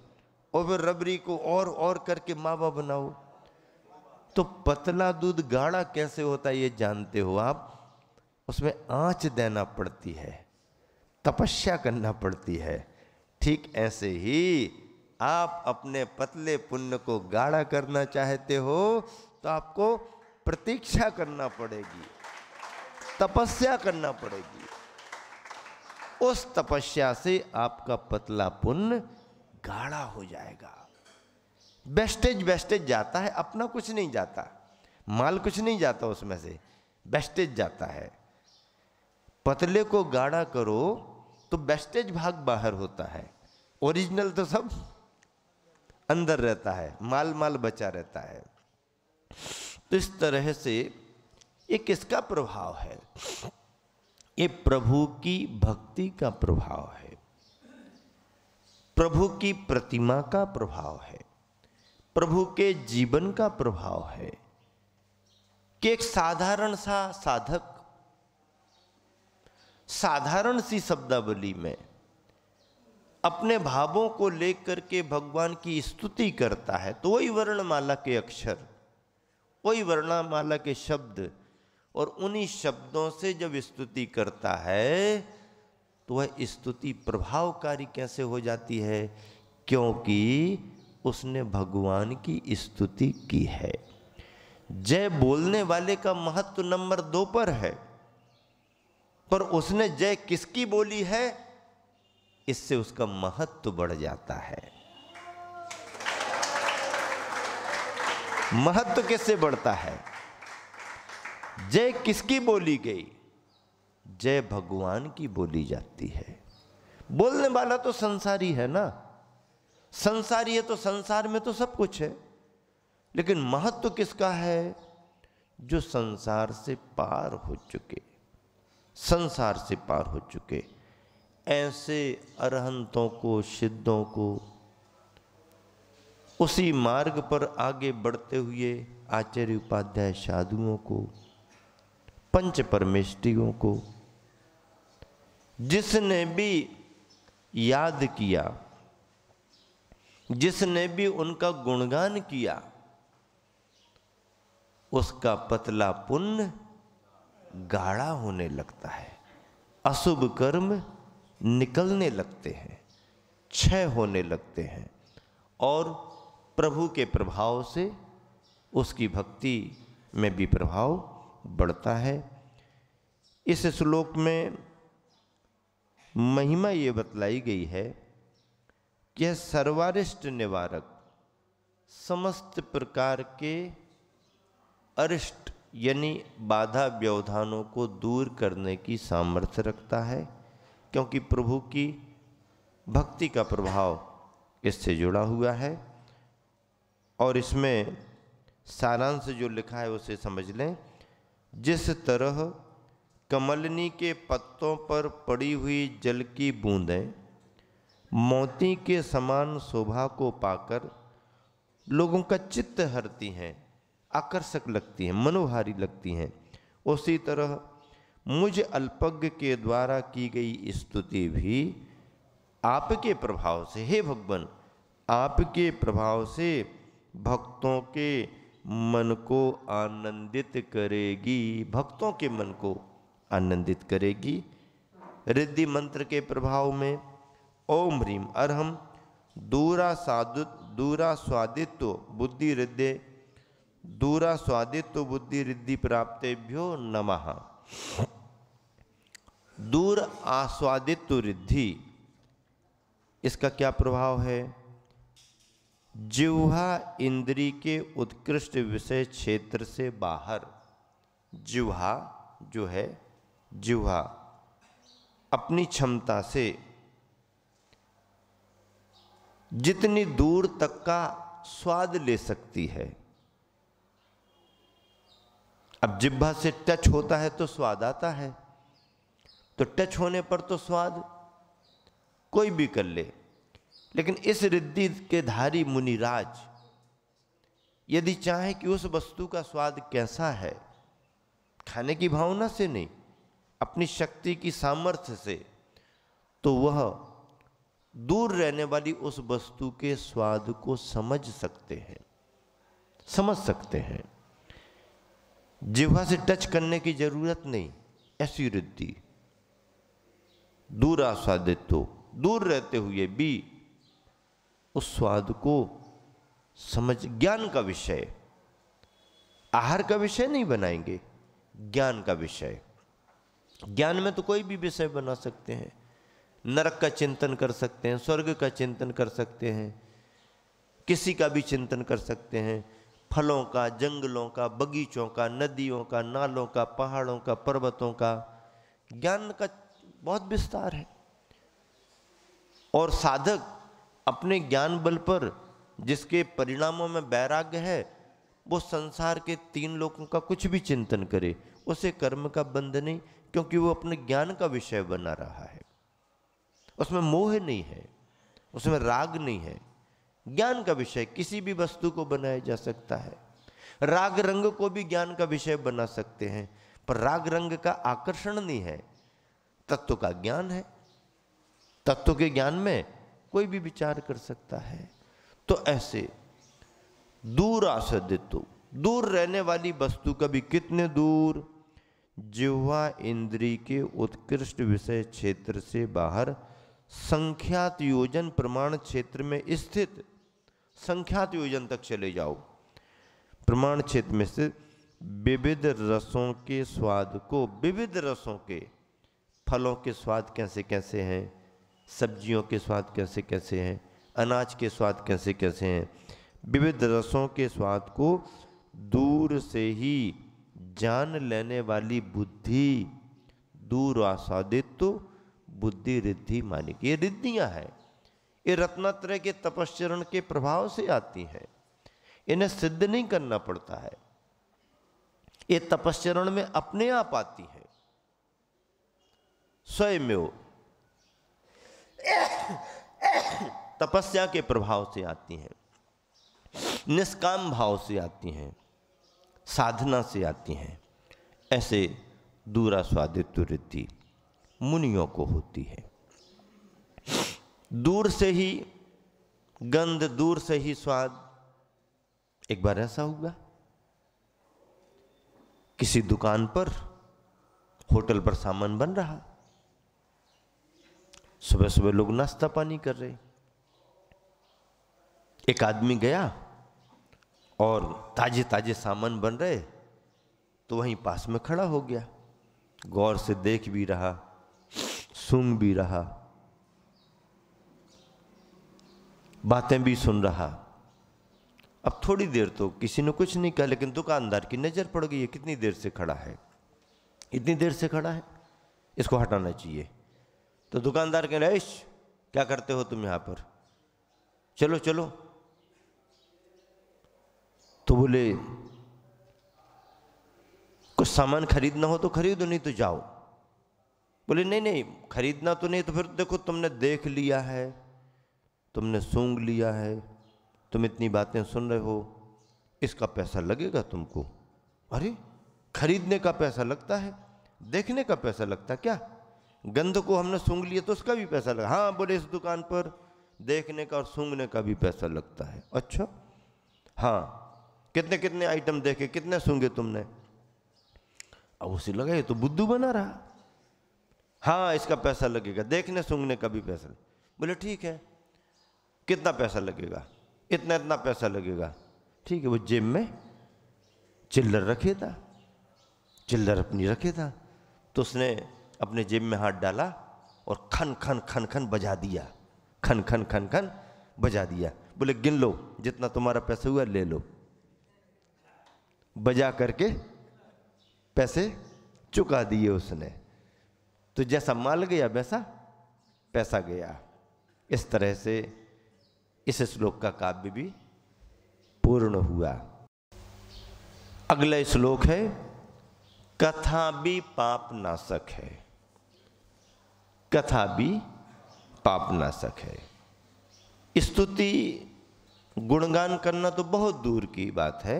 और फिर रबड़ी को और करके मावा बनाओ। तो पतला दूध गाढ़ा कैसे होता है ये जानते हो आप? उसमें आंच देना पड़ती है, तपस्या करना पड़ती है। ठीक ऐसे ही आप अपने पतले पुण्य को गाढ़ा करना चाहते हो तो आपको प्रतीक्षा करना पड़ेगी, तपस्या करना पड़ेगी। उस तपस्या से आपका पतला पुण्य गाढ़ा हो जाएगा। वेस्टेज जाता है, अपना कुछ नहीं जाता, माल कुछ नहीं जाता उसमें से, वेस्टेज जाता है। पतले को गाढ़ा करो तो वेस्टेज भाग बाहर होता है, ओरिजिनल तो सब अंदर रहता है, माल बचा रहता है। तो इस तरह से ये किसका प्रभाव है? ये प्रभु की भक्ति का प्रभाव है, प्रभु की प्रतिमा का प्रभाव है, प्रभु के जीवन का प्रभाव है कि एक साधारण सा साधक साधारण सी शब्दावली में अपने भावों को लेकर के भगवान की स्तुति करता है, तो वही वर्णमाला के अक्षर, वही वर्णमाला के शब्द और उन्हीं शब्दों से जब स्तुति करता है तो वह स्तुति प्रभावकारी कैसे हो जाती है? क्योंकि उसने भगवान की स्तुति की है। जय बोलने वाले का महत्व नंबर 2 पर है, पर उसने जय किसकी बोली है, इससे उसका महत्व बढ़ जाता है। महत्व किससे बढ़ता है? जय किसकी बोली गई? जय भगवान की बोली जाती है। बोलने वाला तो संसारी है ना, संसारी है तो संसार में तो सब कुछ है, लेकिन महत्व किसका है? जो संसार से पार हो चुके, संसार से पार हो चुके ऐसे अरहंतों को, सिद्धों को, उसी मार्ग पर आगे बढ़ते हुए आचार्य उपाध्याय साधुओं को, पंच परमेष्टियों को, जिसने भी याद किया, जिसने भी उनका गुणगान किया, उसका पतला पुण्य गाढ़ा होने लगता है, अशुभ कर्म निकलने लगते हैं, क्षय होने लगते हैं और प्रभु के प्रभाव से उसकी भक्ति में भी प्रभाव बढ़ता है। इस श्लोक में महिमा ये बतलाई गई है कि यह सर्वारिष्ट निवारक, समस्त प्रकार के अरिष्ट यानी बाधा व्यवधानों को दूर करने की सामर्थ्य रखता है, क्योंकि प्रभु की भक्ति का प्रभाव इससे जुड़ा हुआ है। और इसमें सारांश जो लिखा है उसे समझ लें। जिस तरह कमलनी के पत्तों पर पड़ी हुई जल की बूंदें मोती के समान शोभा को पाकर लोगों का चित्त हरती हैं, आकर्षक लगती हैं, मनोहारी लगती हैं, उसी तरह मुझ अल्पज्ञ के द्वारा की गई स्तुति भी आपके प्रभाव से, हे भगवान, आपके प्रभाव से भक्तों के मन को आनंदित करेगी, भक्तों के मन को आनंदित करेगी। रिद्धि मंत्र के प्रभाव में ओम ह्रीम अरहम दूरा स्वादित्व बुद्धि रिद्धि, दूरा स्वादित्व बुद्धि रिद्धि प्राप्तेभ्यो नमः। दूर आस्वादित्व रिद्धि, इसका क्या प्रभाव है? जिह्वा इंद्री के उत्कृष्ट विषय क्षेत्र से बाहर, जिह्वा जो है, जिह्वा अपनी क्षमता से जितनी दूर तक का स्वाद ले सकती है। अब जिह्वा से टच होता है तो स्वाद आता है, तो टच होने पर तो स्वाद कोई भी कर ले, लेकिन इस रिद्धि के धारी मुनिराज यदि चाहे कि उस वस्तु का स्वाद कैसा है, खाने की भावना से नहीं, अपनी शक्ति की सामर्थ्य से, तो वह दूर रहने वाली उस वस्तु के स्वाद को समझ सकते हैं, समझ सकते हैं। जिह्वा से टच करने की जरूरत नहीं, ऐसी रिद्धि। दूर आस्वादित्व, दूर रहते हुए भी उस स्वाद को समझ, ज्ञान का विषय, आहार का विषय नहीं बनाएंगे, ज्ञान का विषय। ज्ञान में तो कोई भी विषय बना सकते हैं, नरक का चिंतन कर सकते हैं, स्वर्ग का चिंतन कर सकते हैं, किसी का भी चिंतन कर सकते हैं, फलों का, जंगलों का, बगीचों का, नदियों का, नालों का, पहाड़ों का, पर्वतों का, ज्ञान का बहुत विस्तार है। और साधक अपने ज्ञान बल पर, जिसके परिणामों में वैराग्य है, वो संसार के 3 लोगों का कुछ भी चिंतन करे, उसे कर्म का बंध नहीं, क्योंकि वो अपने ज्ञान का विषय बना रहा है। उसमें मोह नहीं है, उसमें राग नहीं है। ज्ञान का विषय किसी भी वस्तु को बनाया जा सकता है। राग रंग को भी ज्ञान का विषय बना सकते हैं, पर राग रंग का आकर्षण नहीं है, तत्व का ज्ञान है। तत्व के ज्ञान में कोई भी विचार कर सकता है। तो ऐसे दूर आसदितो, दूर रहने वाली वस्तु कभी कितने दूर, जिह्वा इंद्री के उत्कृष्ट विषय क्षेत्र से बाहर संख्यात योजन प्रमाण क्षेत्र में स्थित, संख्यात योजन तक चले जाओ। प्रमाण क्षेत्र में से विविध रसों के स्वाद को, विविध रसों के, फलों के स्वाद कैसे कैसे हैं, सब्जियों के स्वाद कैसे कैसे हैं, अनाज के स्वाद कैसे कैसे हैं, विविध रसों के स्वाद को दूर से ही जान लेने वाली बुद्धि, दूर आस्वादित तो बुद्धि रिद्धि मानी। ये रिद्धियां हैं, ये रत्नात्रय के तपश्चरण के प्रभाव से आती हैं, इन्हें सिद्ध नहीं करना पड़ता है, ये तपश्चरण में अपने आप आती है, स्वयं तपस्या के प्रभाव से आती हैं, निष्काम भाव से आती हैं, साधना से आती हैं। ऐसे दूरास्वादित रिद्धि मुनियों को होती है। दूर से ही गंध, दूर से ही स्वाद। एक बार ऐसा हुआ, किसी दुकान पर, होटल पर सामान बन रहा, सुबह सुबह लोग नाश्ता पानी कर रहे, एक आदमी गया और ताजे ताजे सामान बन रहे, तो वहीं पास में खड़ा हो गया, गौर से देख भी रहा, सूंघ भी रहा, बातें भी सुन रहा। अब थोड़ी देर तो किसी ने कुछ नहीं कहा, लेकिन दुकानदार की नजर पड़ गई, है कितनी देर से खड़ा है, इतनी देर से खड़ा है, इसको हटाना चाहिए। तो दुकानदार कह रहे, क्या करते हो तुम यहां पर, चलो चलो। तो बोले, कुछ सामान खरीदना हो तो खरीदो, नहीं तो जाओ। बोले नहीं नहीं, खरीदना तो नहीं, तो फिर देखो तुमने देख लिया है, तुमने सूंघ लिया है, तुम इतनी बातें सुन रहे हो, इसका पैसा लगेगा तुमको। अरे खरीदने का पैसा लगता है, देखने का पैसा लगता है क्या? गंध को हमने सूंघ लिया तो उसका भी पैसा लगा। हाँ बोले, इस दुकान पर देखने का और सूंघने का भी पैसा लगता है। अच्छा हाँ, कितने कितने आइटम देखे, कितने सूंघे तुमने? अब उसे लगा ये तो बुद्धू बना रहा। हाँ इसका पैसा लगेगा, देखने सूंघने का भी पैसा। बोले ठीक है, कितना पैसा लगेगा? इतना इतना पैसा लगेगा। ठीक है, वो जेब में चिल्लर रखे था, चिल्लर अपनी रखे था, तो उसने अपने जेब में हाथ डाला और खन खन खन खन बजा दिया, खन खन खन खन बजा दिया। बोले गिन लो, जितना तुम्हारा पैसा हुआ ले लो। बजा करके पैसे चुका दिए उसने। तो जैसा माल गया वैसा पैसा गया। इस तरह से इस श्लोक का काव्य भी पूर्ण हुआ। अगला श्लोक है, कथा भी पाप नाशक है। कथा भी पाप नाशक है। स्तुति गुणगान करना तो बहुत दूर की बात है,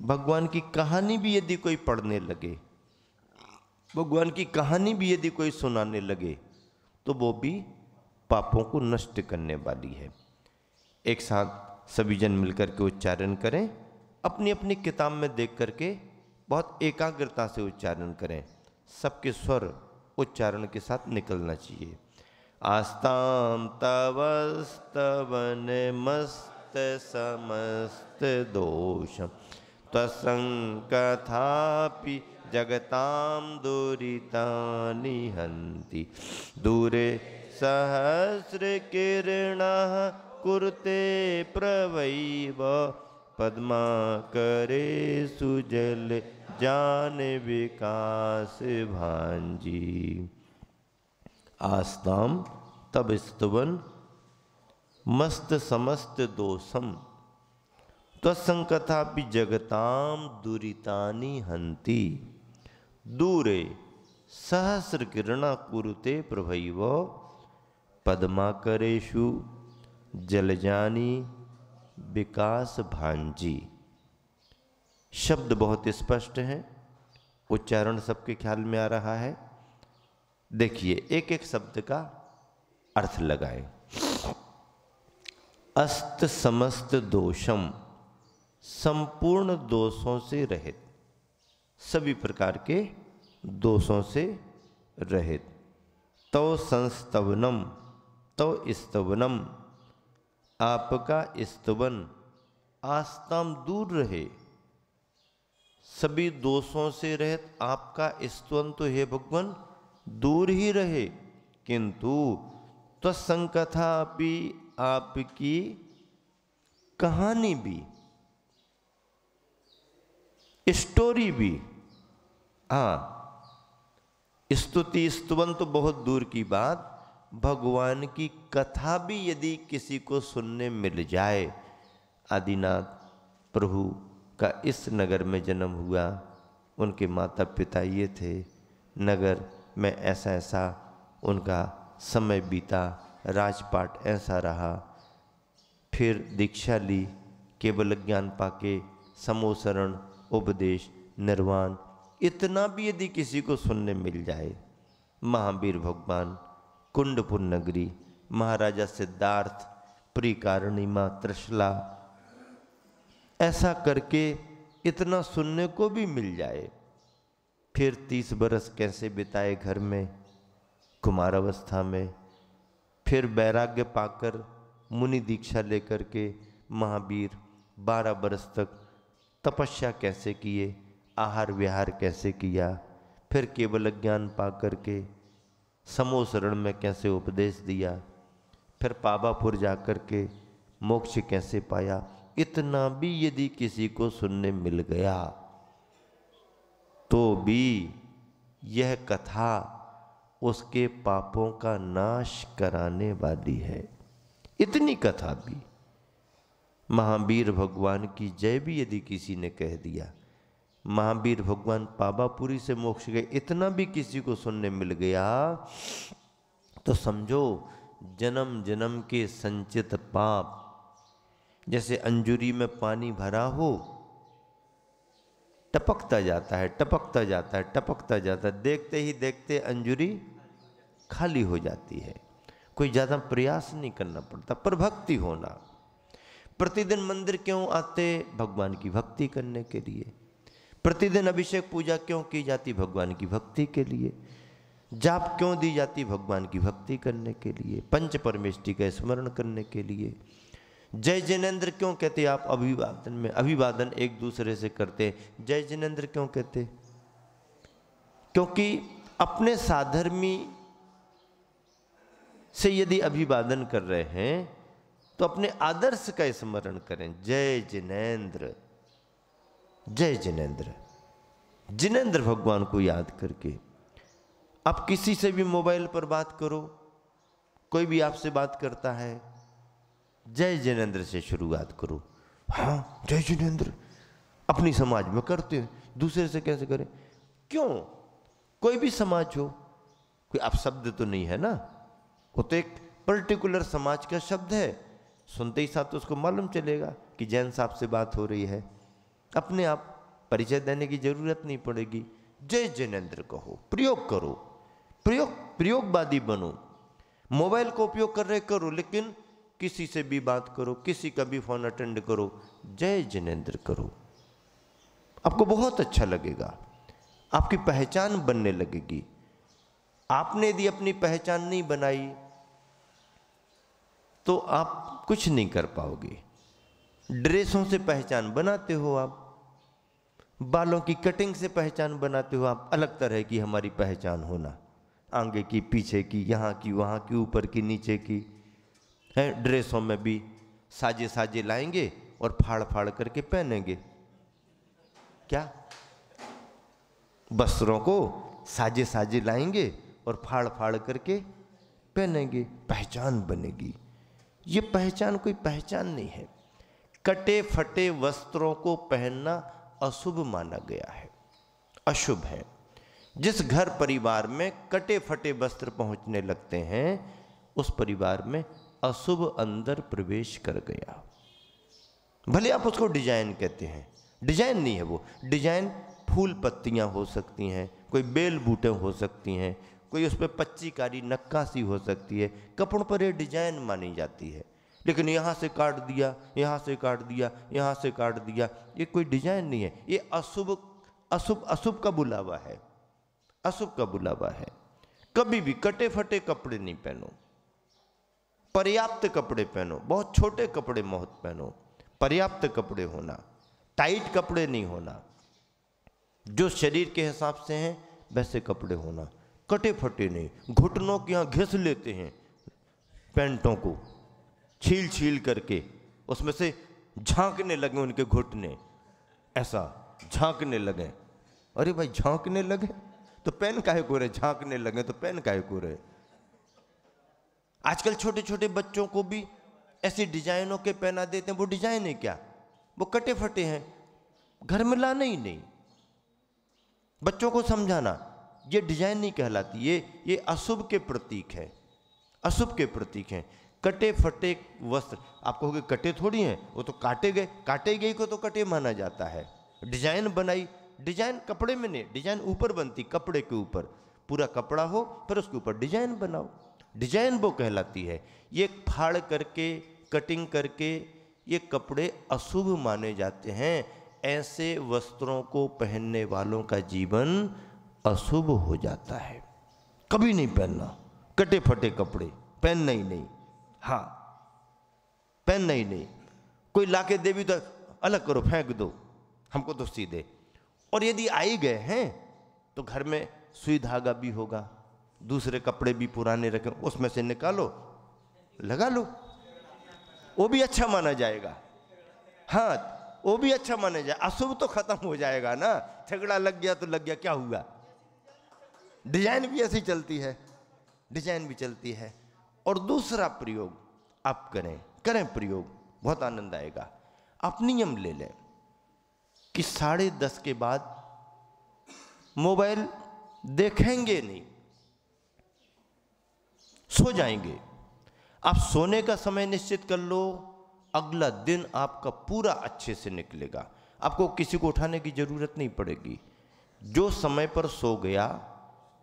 भगवान की कहानी भी यदि कोई पढ़ने लगे, भगवान की कहानी भी यदि कोई सुनाने लगे, तो वो भी पापों को नष्ट करने वाली है। एक साथ सभी जन मिलकर के उच्चारण करें, अपनी अपनी किताब में देख करके बहुत एकाग्रता से उच्चारण करें, सबके स्वर उच्चारण के साथ निकलना चाहिए। आस्ताम तवस्तवन मस्त समस्त दोषम त्वसंकथापि जगताम दुरितानि हन्ति दूरे सहस्र किरणः कुरुते प्रवैव पद्माकरे सुजल जान विकास भांजी। आस्ताम तब स्तवन मस्त समस्त दोषम त्वत्संकथापि जगताम दुरितानि हन्ति दूरे सहस्र किरणा कुरुते प्रभैव पद्माकरेषु जलजानी विकास भांजी। शब्द बहुत स्पष्ट हैं, उच्चारण सबके ख्याल में आ रहा है। देखिए एक एक शब्द का अर्थ लगाएं। अस्त समस्त दोषम, संपूर्ण दोषों से रहित, सभी प्रकार के दोषों से रहित। तो संस्तवनम, तो स्तवनम, आपका स्तवन आस्ताम दूर रहे, सभी दोषों से रहित आपका स्तवन तो हे भगवान दूर ही रहे, किंतु त्वत्संकथा भी, आपकी कहानी भी, स्टोरी भी, हाँ स्तुति स्तुवन तो बहुत दूर की बात, भगवान की कथा भी यदि किसी को सुनने मिल जाए। आदिनाथ प्रभु का इस नगर में जन्म हुआ, उनके माता पिता ये थे, नगर में ऐसा ऐसा उनका समय बीता, राजपाट ऐसा रहा, फिर दीक्षा ली, केवल ज्ञान पाके समोसरण उपदेश निर्वाण, इतना भी यदि किसी को सुनने मिल जाए। महावीर भगवान, कुंडपुर नगरी, महाराजा सिद्धार्थ, प्रिकारिणी माँ त्रिशला, ऐसा करके इतना सुनने को भी मिल जाए। फिर 30 बरस कैसे बिताए घर में कुमार अवस्था में, फिर वैराग्य पाकर मुनि दीक्षा लेकर के महावीर 12 बरस तक तपस्या कैसे किए, आहार विहार कैसे किया, फिर केवल ज्ञान पा करके समोसरण में कैसे उपदेश दिया, फिर पावापुर जाकर के मोक्ष कैसे पाया, इतना भी यदि किसी को सुनने मिल गया तो भी यह कथा उसके पापों का नाश कराने वाली है। इतनी कथा भी, महावीर भगवान की जय भी यदि किसी ने कह दिया, महावीर भगवान पावापुरी से मोक्ष गए, इतना भी किसी को सुनने मिल गया तो समझो जन्म जन्म के संचित पाप, जैसे अंजुरी में पानी भरा हो, टपकता जाता है, टपकता जाता है, टपकता जाता है, देखते ही देखते अंजुरी खाली हो जाती है। कोई ज़्यादा प्रयास नहीं करना पड़ता, पर भक्ति होना। प्रतिदिन मंदिर क्यों आते? भगवान की भक्ति करने के लिए। प्रतिदिन अभिषेक पूजा क्यों की जाती? भगवान की भक्ति के लिए। जाप क्यों दी जाती? भगवान की भक्ति करने के लिए, पंच परमेष्टि का स्मरण करने के लिए। जय जिनेंद्र क्यों कहते? आप अभिवादन में, अभिवादन एक दूसरे से करते, जय जिनेंद्र क्यों कहते? क्योंकि अपने साधर्मी से यदि अभिवादन कर रहे हैं तो अपने आदर्श का स्मरण करें, जय जिनेंद्र, जय जिनेंद्र। जिनेंद्र भगवान को याद करके आप किसी से भी मोबाइल पर बात करो, कोई भी आपसे बात करता है, जय जिनेंद्र से शुरुआत करो। हाँ जय जिनेंद्र अपनी समाज में करते हैं, दूसरे से कैसे करें? क्यों? कोई भी समाज हो, कोई अपशब्द तो नहीं है ना, वो तो एक पर्टिकुलर समाज का शब्द है, सुनते ही साथ तो उसको मालूम चलेगा कि जैन साहब से बात हो रही है। अपने आप परिचय देने की जरूरत नहीं पड़ेगी, जय जिनेंद्र कहो, प्रयोग करो, प्रयोगवादी बनो। मोबाइल का उपयोग कर रहे करो, लेकिन किसी से भी बात करो, किसी का भी फोन अटेंड करो, जय जिनेंद्र करो। आपको बहुत अच्छा लगेगा, आपकी पहचान बनने लगेगी। आपने यदि अपनी पहचान नहीं बनाई तो आप कुछ नहीं कर पाओगे। ड्रेसों से पहचान बनाते हो आप, बालों की कटिंग से पहचान बनाते हो आप, अलग तरह की हमारी पहचान होना, आगे की, पीछे की, यहाँ की, वहाँ की, ऊपर की, नीचे की है। ड्रेसों में भी साजे साजे लाएंगे और फाड़ फाड़ करके पहनेंगे। क्या? वस्त्रों को साजे साजे लाएंगे और फाड़ फाड़ करके पहनेंगे, पहचान बनेगी। ये पहचान कोई पहचान नहीं है। कटे फटे वस्त्रों को पहनना अशुभ माना गया है, अशुभ है। जिस घर परिवार में कटे फटे वस्त्र पहुंचने लगते हैं उस परिवार में अशुभ अंदर प्रवेश कर गया। भले आप उसको डिजाइन कहते हैं, डिजाइन नहीं है वो, डिजाइन फूल पत्तियां हो सकती हैं, कोई बेल बूटे हो सकती हैं, कोई उस पर पच्चीकारी नक्काशी हो सकती है, कपड़ों पर ये डिजाइन मानी जाती है। लेकिन यहाँ से काट दिया, यहाँ से काट दिया, यहाँ से काट दिया, ये कोई डिजाइन नहीं है, ये अशुभ अशुभ अशुभ का बुलावा है, अशुभ का बुलावा है। कभी भी कटे फटे कपड़े नहीं पहनो, पर्याप्त कपड़े पहनो, बहुत छोटे कपड़े मत पहनो, पर्याप्त कपड़े होना, टाइट कपड़े नहीं होना, जो शरीर के हिसाब से हैं वैसे कपड़े होना, कटे फटे नहीं। घुटनों के यहाँ घिस लेते हैं पैंटों को, छील छील करके उसमें से झांकने लगे उनके घुटने, ऐसा झांकने लगे। अरे भाई झांकने लगे तो पेन काहे को रहे, झांकने लगे तो पेन काहे को रहे। आजकल छोटे छोटे बच्चों को भी ऐसी डिजाइनों के पहना देते हैं, वो डिजाइन है क्या, वो कटे फटे हैं, घर में लाना ही नहीं। बच्चों को समझाना ये डिजाइन नहीं कहलाती, ये अशुभ के प्रतीक है, अशुभ के प्रतीक हैं। कटे फटे वस्त्र, आप कहोगे कटे थोड़ी हैं, वो तो काटे गए, काटे गए को तो कटे माना जाता है। डिजाइन बनाई, डिजाइन कपड़े में नहीं, डिजाइन ऊपर बनती, कपड़े के ऊपर, पूरा कपड़ा हो फिर उसके ऊपर डिजाइन बनाओ, डिजाइन वो कहलाती है। ये फाड़ करके कटिंग करके ये कपड़े अशुभ माने जाते हैं। ऐसे वस्त्रों को पहनने वालों का जीवन अशुभ हो जाता है। कभी नहीं पहनना कटे फटे कपड़े, पहनना ही नहीं, हाँ पहनना ही नहीं। कोई लाके दे भी तो अलग करो, फेंक दो, हमको तो सीधे। और यदि आई गए हैं तो घर में सुई धागा भी होगा, दूसरे कपड़े भी पुराने रखें, उसमें से निकालो लगा लो, वो भी अच्छा माना जाएगा। हाँ वो भी अच्छा माना जाए, अशुभ तो खत्म हो जाएगा ना। झगड़ा लग गया तो लग गया, क्या हुआ, डिजाइन भी ऐसी चलती है, डिजाइन भी चलती है। और दूसरा प्रयोग आप करें प्रयोग, बहुत आनंद आएगा। आप नियम ले लें कि 10:30 के बाद मोबाइल देखेंगे नहीं, सो जाएंगे। आप सोने का समय निश्चित कर लो, अगला दिन आपका पूरा अच्छे से निकलेगा, आपको किसी को उठाने की जरूरत नहीं पड़ेगी। जो समय पर सो गया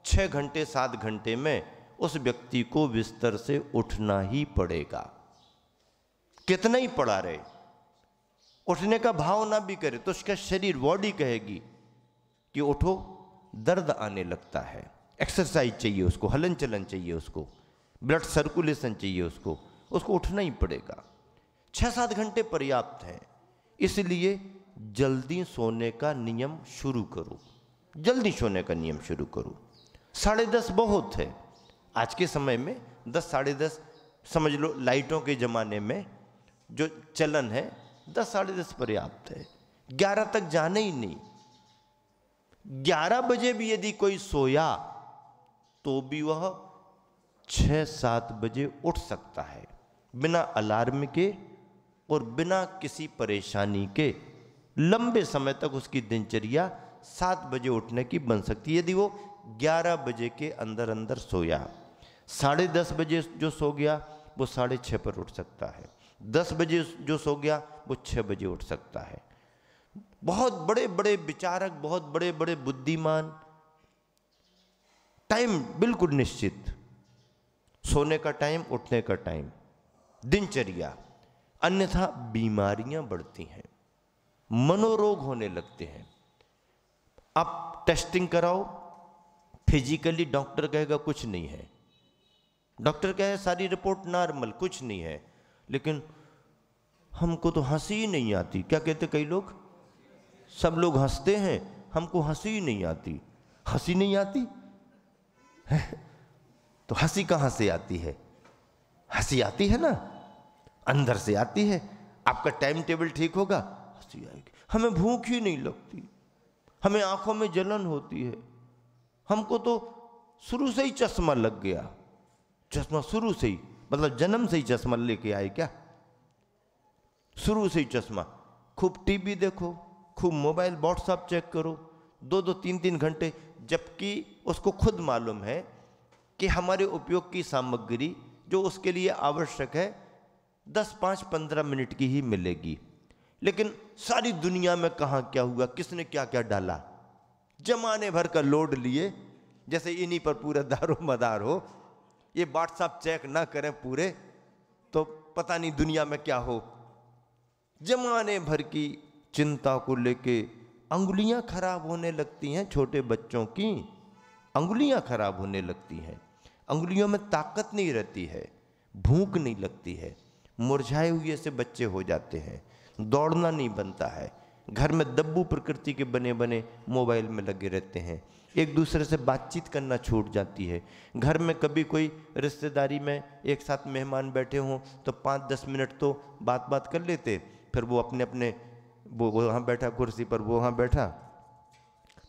6 घंटे 7 घंटे में उस व्यक्ति को बिस्तर से उठना ही पड़ेगा, कितना ही पड़ा रहे। उठने का भाव ना भी करे तो उसका शरीर, बॉडी कहेगी कि उठो, दर्द आने लगता है, एक्सरसाइज चाहिए उसको, हलन चलन चाहिए उसको, ब्लड सर्कुलेशन चाहिए उसको उठना ही पड़ेगा। 6-7 घंटे पर्याप्त हैं, इसलिए जल्दी सोने का नियम शुरू करो, जल्दी सोने का नियम शुरू करो। 10:30 बहुत है आज के समय में, 10 साढ़े 10 समझ लो। लाइटों के ज़माने में जो चलन है 10 साढ़े 10 पर्याप्त है, 11 तक जाने ही नहीं। 11 बजे भी यदि कोई सोया तो भी वह 6-7 बजे उठ सकता है, बिना अलार्म के और बिना किसी परेशानी के। लंबे समय तक उसकी दिनचर्या 7 बजे उठने की बन सकती है यदि वो 11 बजे के अंदर अंदर सोया। 10:30 बजे जो सो गया वो 6:30 पर उठ सकता है, 10 बजे जो सो गया वो 6 बजे उठ सकता है। बहुत बड़े बड़े विचारक, बहुत बड़े बड़े बुद्धिमान, टाइम बिल्कुल निश्चित, सोने का टाइम, उठने का टाइम, दिनचर्या। अन्यथा बीमारियां बढ़ती हैं, मनोरोग होने लगते हैं। आप टेस्टिंग कराओ, फिजिकली डॉक्टर कहेगा कुछ नहीं है, डॉक्टर कहे सारी रिपोर्ट नॉर्मल, कुछ नहीं है, लेकिन हमको तो हंसी ही नहीं आती। क्या कहते कई लोग, सब लोग हंसते हैं, हमको हंसी ही नहीं आती। हंसी नहीं आती है तो हंसी कहाँ से आती है? हंसी आती है ना, अंदर से आती है। आपका टाइम टेबल ठीक होगा, हंसी आएगी। हमें भूख ही नहीं लगती, हमें आंखों में जलन होती है, हमको तो शुरू से ही चश्मा लग गया। चश्मा शुरू से ही, मतलब जन्म से ही चश्मा लेके आए क्या? शुरू से ही चश्मा, खूब टीवी देखो, खूब मोबाइल व्हाट्सएप चेक करो, 2-2 3-3 घंटे, जबकि उसको खुद मालूम है कि हमारे उपयोग की सामग्री जो उसके लिए आवश्यक है 10, 5, 15 मिनट की ही मिलेगी। लेकिन सारी दुनिया में कहाँ क्या हुआ, किसने क्या क्या डाला, जमाने भर का लोड लिए, जैसे इन्हीं पर पूरा दारो मदार हो। ये व्हाट्सएप चेक ना करें पूरे तो पता नहीं दुनिया में क्या हो। जमाने भर की चिंता को लेके अंगुलियां खराब होने लगती हैं, छोटे बच्चों की अंगुलियां खराब होने लगती हैं, अंगुलियों में ताकत नहीं रहती है, भूख नहीं लगती है, मुरझाए हुए से बच्चे हो जाते हैं, दौड़ना नहीं बनता है, घर में दब्बू प्रकृति के बने बने मोबाइल में लगे रहते हैं, एक दूसरे से बातचीत करना छूट जाती है। घर में कभी कोई रिश्तेदारी में एक साथ मेहमान बैठे हों तो 5-10 मिनट तो बात कर लेते, फिर वो अपने अपने, वो वहाँ बैठा कुर्सी पर, वो वहाँ बैठा,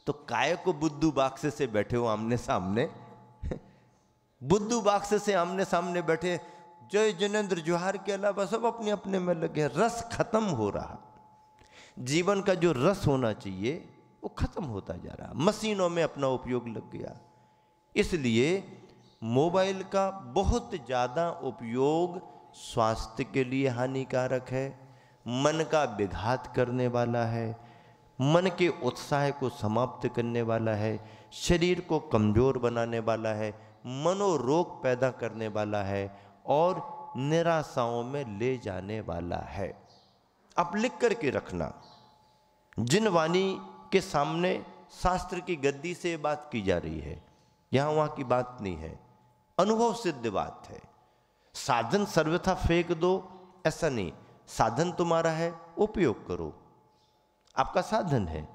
तो काय को बुद्धू बाक्से से बैठे हो आमने सामने बुद्धू बाक्से से आमने सामने बैठे, जय जिनेंद्र जोहार के अलावा सब अपने अपने में लगे। रस खत्म हो रहा, जीवन का जो रस होना चाहिए वो खत्म होता जा रहा, मशीनों में अपना उपयोग लग गया। इसलिए मोबाइल का बहुत ज़्यादा उपयोग स्वास्थ्य के लिए हानिकारक है, मन का विघात करने वाला है, मन के उत्साह को समाप्त करने वाला है, शरीर को कमज़ोर बनाने वाला है, मनोरोग पैदा करने वाला है और निराशाओं में ले जाने वाला है। आप लिख करके रखना, जिन वाणी के सामने शास्त्र की गद्दी से बात की जा रही है, यहाँ वहाँ की बात नहीं है, अनुभव सिद्ध बात है। साधन सर्वथा फेंक दो ऐसा नहीं, साधन तुम्हारा है, उपयोग करो, आपका साधन है,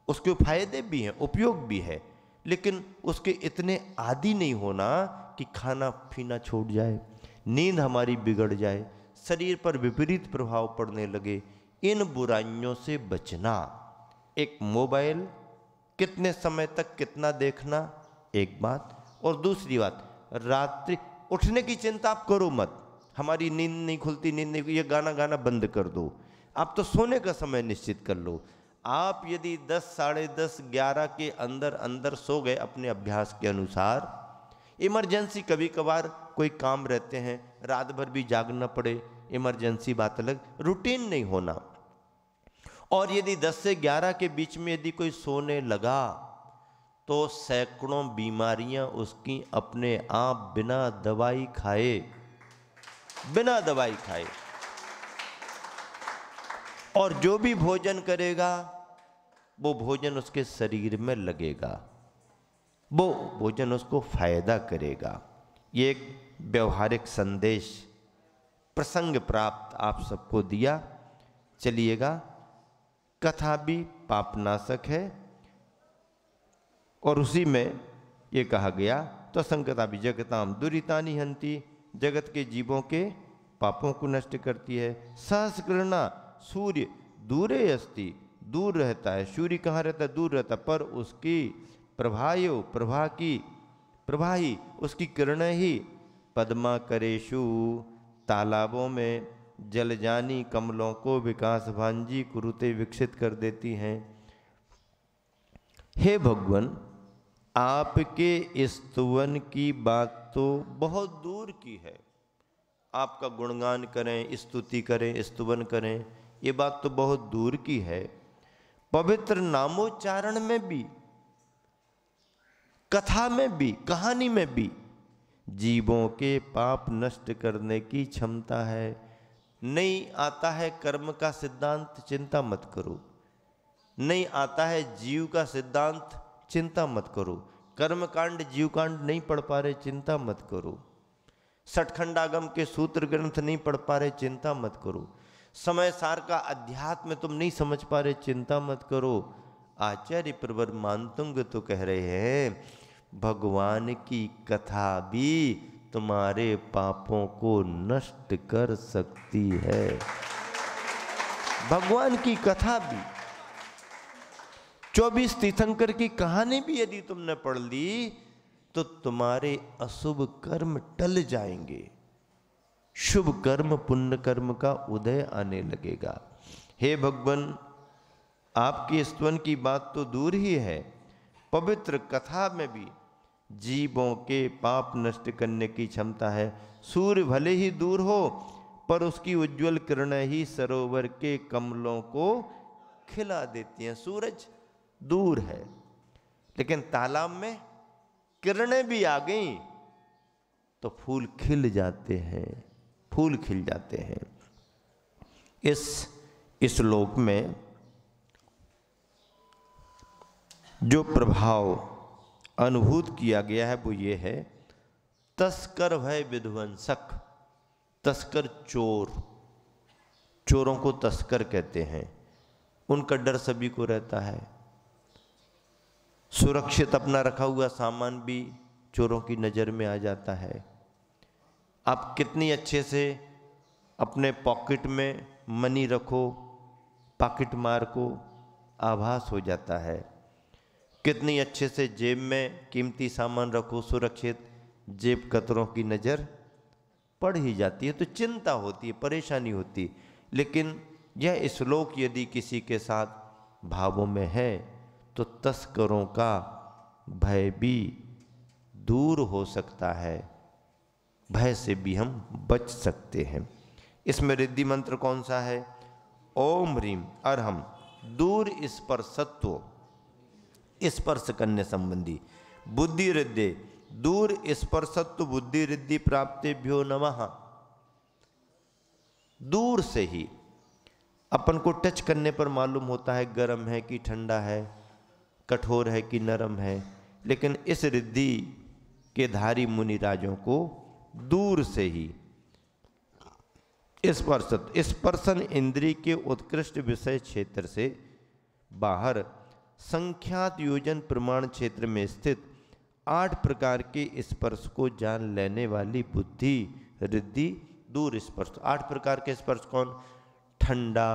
उसके फायदे भी हैं, उपयोग भी है, लेकिन उसके इतने आदी नहीं होना कि खाना पीना छूट जाए, नींद हमारी बिगड़ जाए, शरीर पर विपरीत प्रभाव पड़ने लगे। इन बुराइयों से बचना। एक मोबाइल कितने समय तक कितना देखना एक बात, और दूसरी बात, रात्रि उठने की चिंता आप करो मत, हमारी नींद नहीं खुलती, नींद नहीं, ये गाना गाना बंद कर दो, आप तो सोने का समय निश्चित कर लो। आप यदि 10, साढ़े 10, 11 के अंदर अंदर सो गए अपने अभ्यास के अनुसार, इमरजेंसी कभी कभार कोई काम रहते हैं, रात भर भी जागना पड़े, इमरजेंसी बात अलग, रूटीन नहीं होना। और यदि 10 से 11 के बीच में यदि कोई सोने लगा तो सैकड़ों बीमारियां उसकी अपने आप बिना दवाई खाए, और जो भी भोजन करेगा वो भोजन उसके शरीर में लगेगा, वो भोजन उसको फायदा करेगा। ये एक व्यवहारिक संदेश प्रसंग प्राप्त आप सबको दिया। चलिएगा, कथा भी पापनाशक है और उसी में ये कहा गया, तो संकता भी जगताम दुरितानि हंति, जगत के जीवों के पापों को नष्ट करती है। सहस्कृणा सूर्य दूरे अस्ति, दूर रहता है, सूर्य कहाँ रहता है, दूर रहता है, पर उसकी प्रभा ही उसकी किरणें ही पद्मा करेशु, तालाबों में जल जानी कमलों को विकास भांजी कुरुते विकसित कर देती हैं। हे भगवान, आपके स्तुवन की बात तो बहुत दूर की है, आपका गुणगान करें, स्तुति करें, स्तुवन करें, ये बात तो बहुत दूर की है। पवित्र नामोच्चारण में भी, कथा में भी, कहानी में भी जीवों के पाप नष्ट करने की क्षमता है। नहीं आता है कर्म का सिद्धांत, चिंता मत करो। नहीं आता है जीव का सिद्धांत, चिंता मत करो। कर्मकांड जीवकांड नहीं पढ़ पा रहे, चिंता मत करो। सठखंडागम के सूत्र ग्रंथ नहीं पढ़ पा रहे, चिंता मत करो। समय सार का अध्यात्म तुम नहीं समझ पा रहे, चिंता मत करो। आचार्य प्रवर मानतुंग तो कह रहे हैं, भगवान की कथा भी तुम्हारे पापों को नष्ट कर सकती है। भगवान की कथा भी, 24 तीर्थंकर की कहानी भी यदि तुमने पढ़ ली तो तुम्हारे अशुभ कर्म टल जाएंगे, शुभ कर्म पुण्य कर्म का उदय आने लगेगा। हे भगवान, आपकी स्तवन की बात तो दूर ही है, पवित्र कथा में भी जीवों के पाप नष्ट करने की क्षमता है। सूर्य भले ही दूर हो, पर उसकी उज्जवल किरणें ही सरोवर के कमलों को खिला देती हैं। सूरज दूर है, लेकिन तालाब में किरणें भी आ गई तो फूल खिल जाते हैं, फूल खिल जाते हैं। इस श्लोक में जो प्रभाव अनुभूत किया गया है वो ये है, तस्कर भय विध्वंसक। तस्कर चोर, चोरों को तस्कर कहते हैं। उनका डर सभी को रहता है। सुरक्षित अपना रखा हुआ सामान भी चोरों की नज़र में आ जाता है। आप कितनी अच्छे से अपने पॉकेट में मनी रखो, पॉकेट मार को आभास हो जाता है। कितनी अच्छे से जेब में कीमती सामान रखो सुरक्षित, जेब कतरों की नज़र पड़ ही जाती है, तो चिंता होती है, परेशानी होती। लेकिन यह श्लोक यदि किसी के साथ भावों में है तो तस्करों का भय भी दूर हो सकता है, भय से भी हम बच सकते हैं। इसमें रिद्धि मंत्र कौन सा है? ओम ह्रीम अरहम दूर स्पर्शत्व, स्पर्श करने संबंधी। बुद्धि रिद्धि दूर स्पर्शत्व बुद्धि रिद्धि प्राप्तेभ्यो नमः। दूर से ही अपन को टच करने पर मालूम होता है गर्म है कि ठंडा है, कठोर है कि नरम है। लेकिन इस रिद्धि के धारी मुनि राजों को दूर से ही स्पर्शन इंद्रिय के उत्कृष्ट विषय क्षेत्र से बाहर संख्यात योजन प्रमाण क्षेत्र में स्थित 8 प्रकार के स्पर्श को जान लेने वाली बुद्धि रिद्धि दूर स्पर्श। 8 प्रकार के स्पर्श कौन? ठंडा,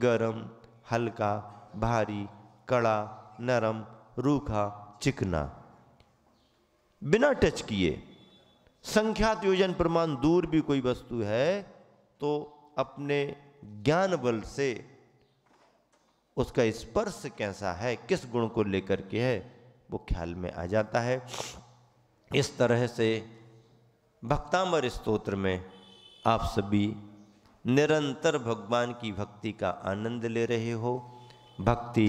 गरम, हल्का, भारी, कड़ा, नरम, रूखा, चिकना, बिना टच किए। संख्यात योजन प्रमाण दूर भी कोई वस्तु है तो अपने ज्ञान बल से उसका स्पर्श कैसा है, किस गुण को लेकर के है, वो ख्याल में आ जाता है। इस तरह से भक्तामर स्तोत्र में आप सभी निरंतर भगवान की भक्ति का आनंद ले रहे हो। भक्ति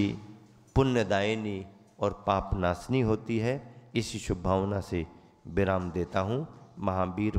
पुण्यदायिनी और पापनाशनी होती है। इसी शुभ भावना से विराम देता हूँ। महावीर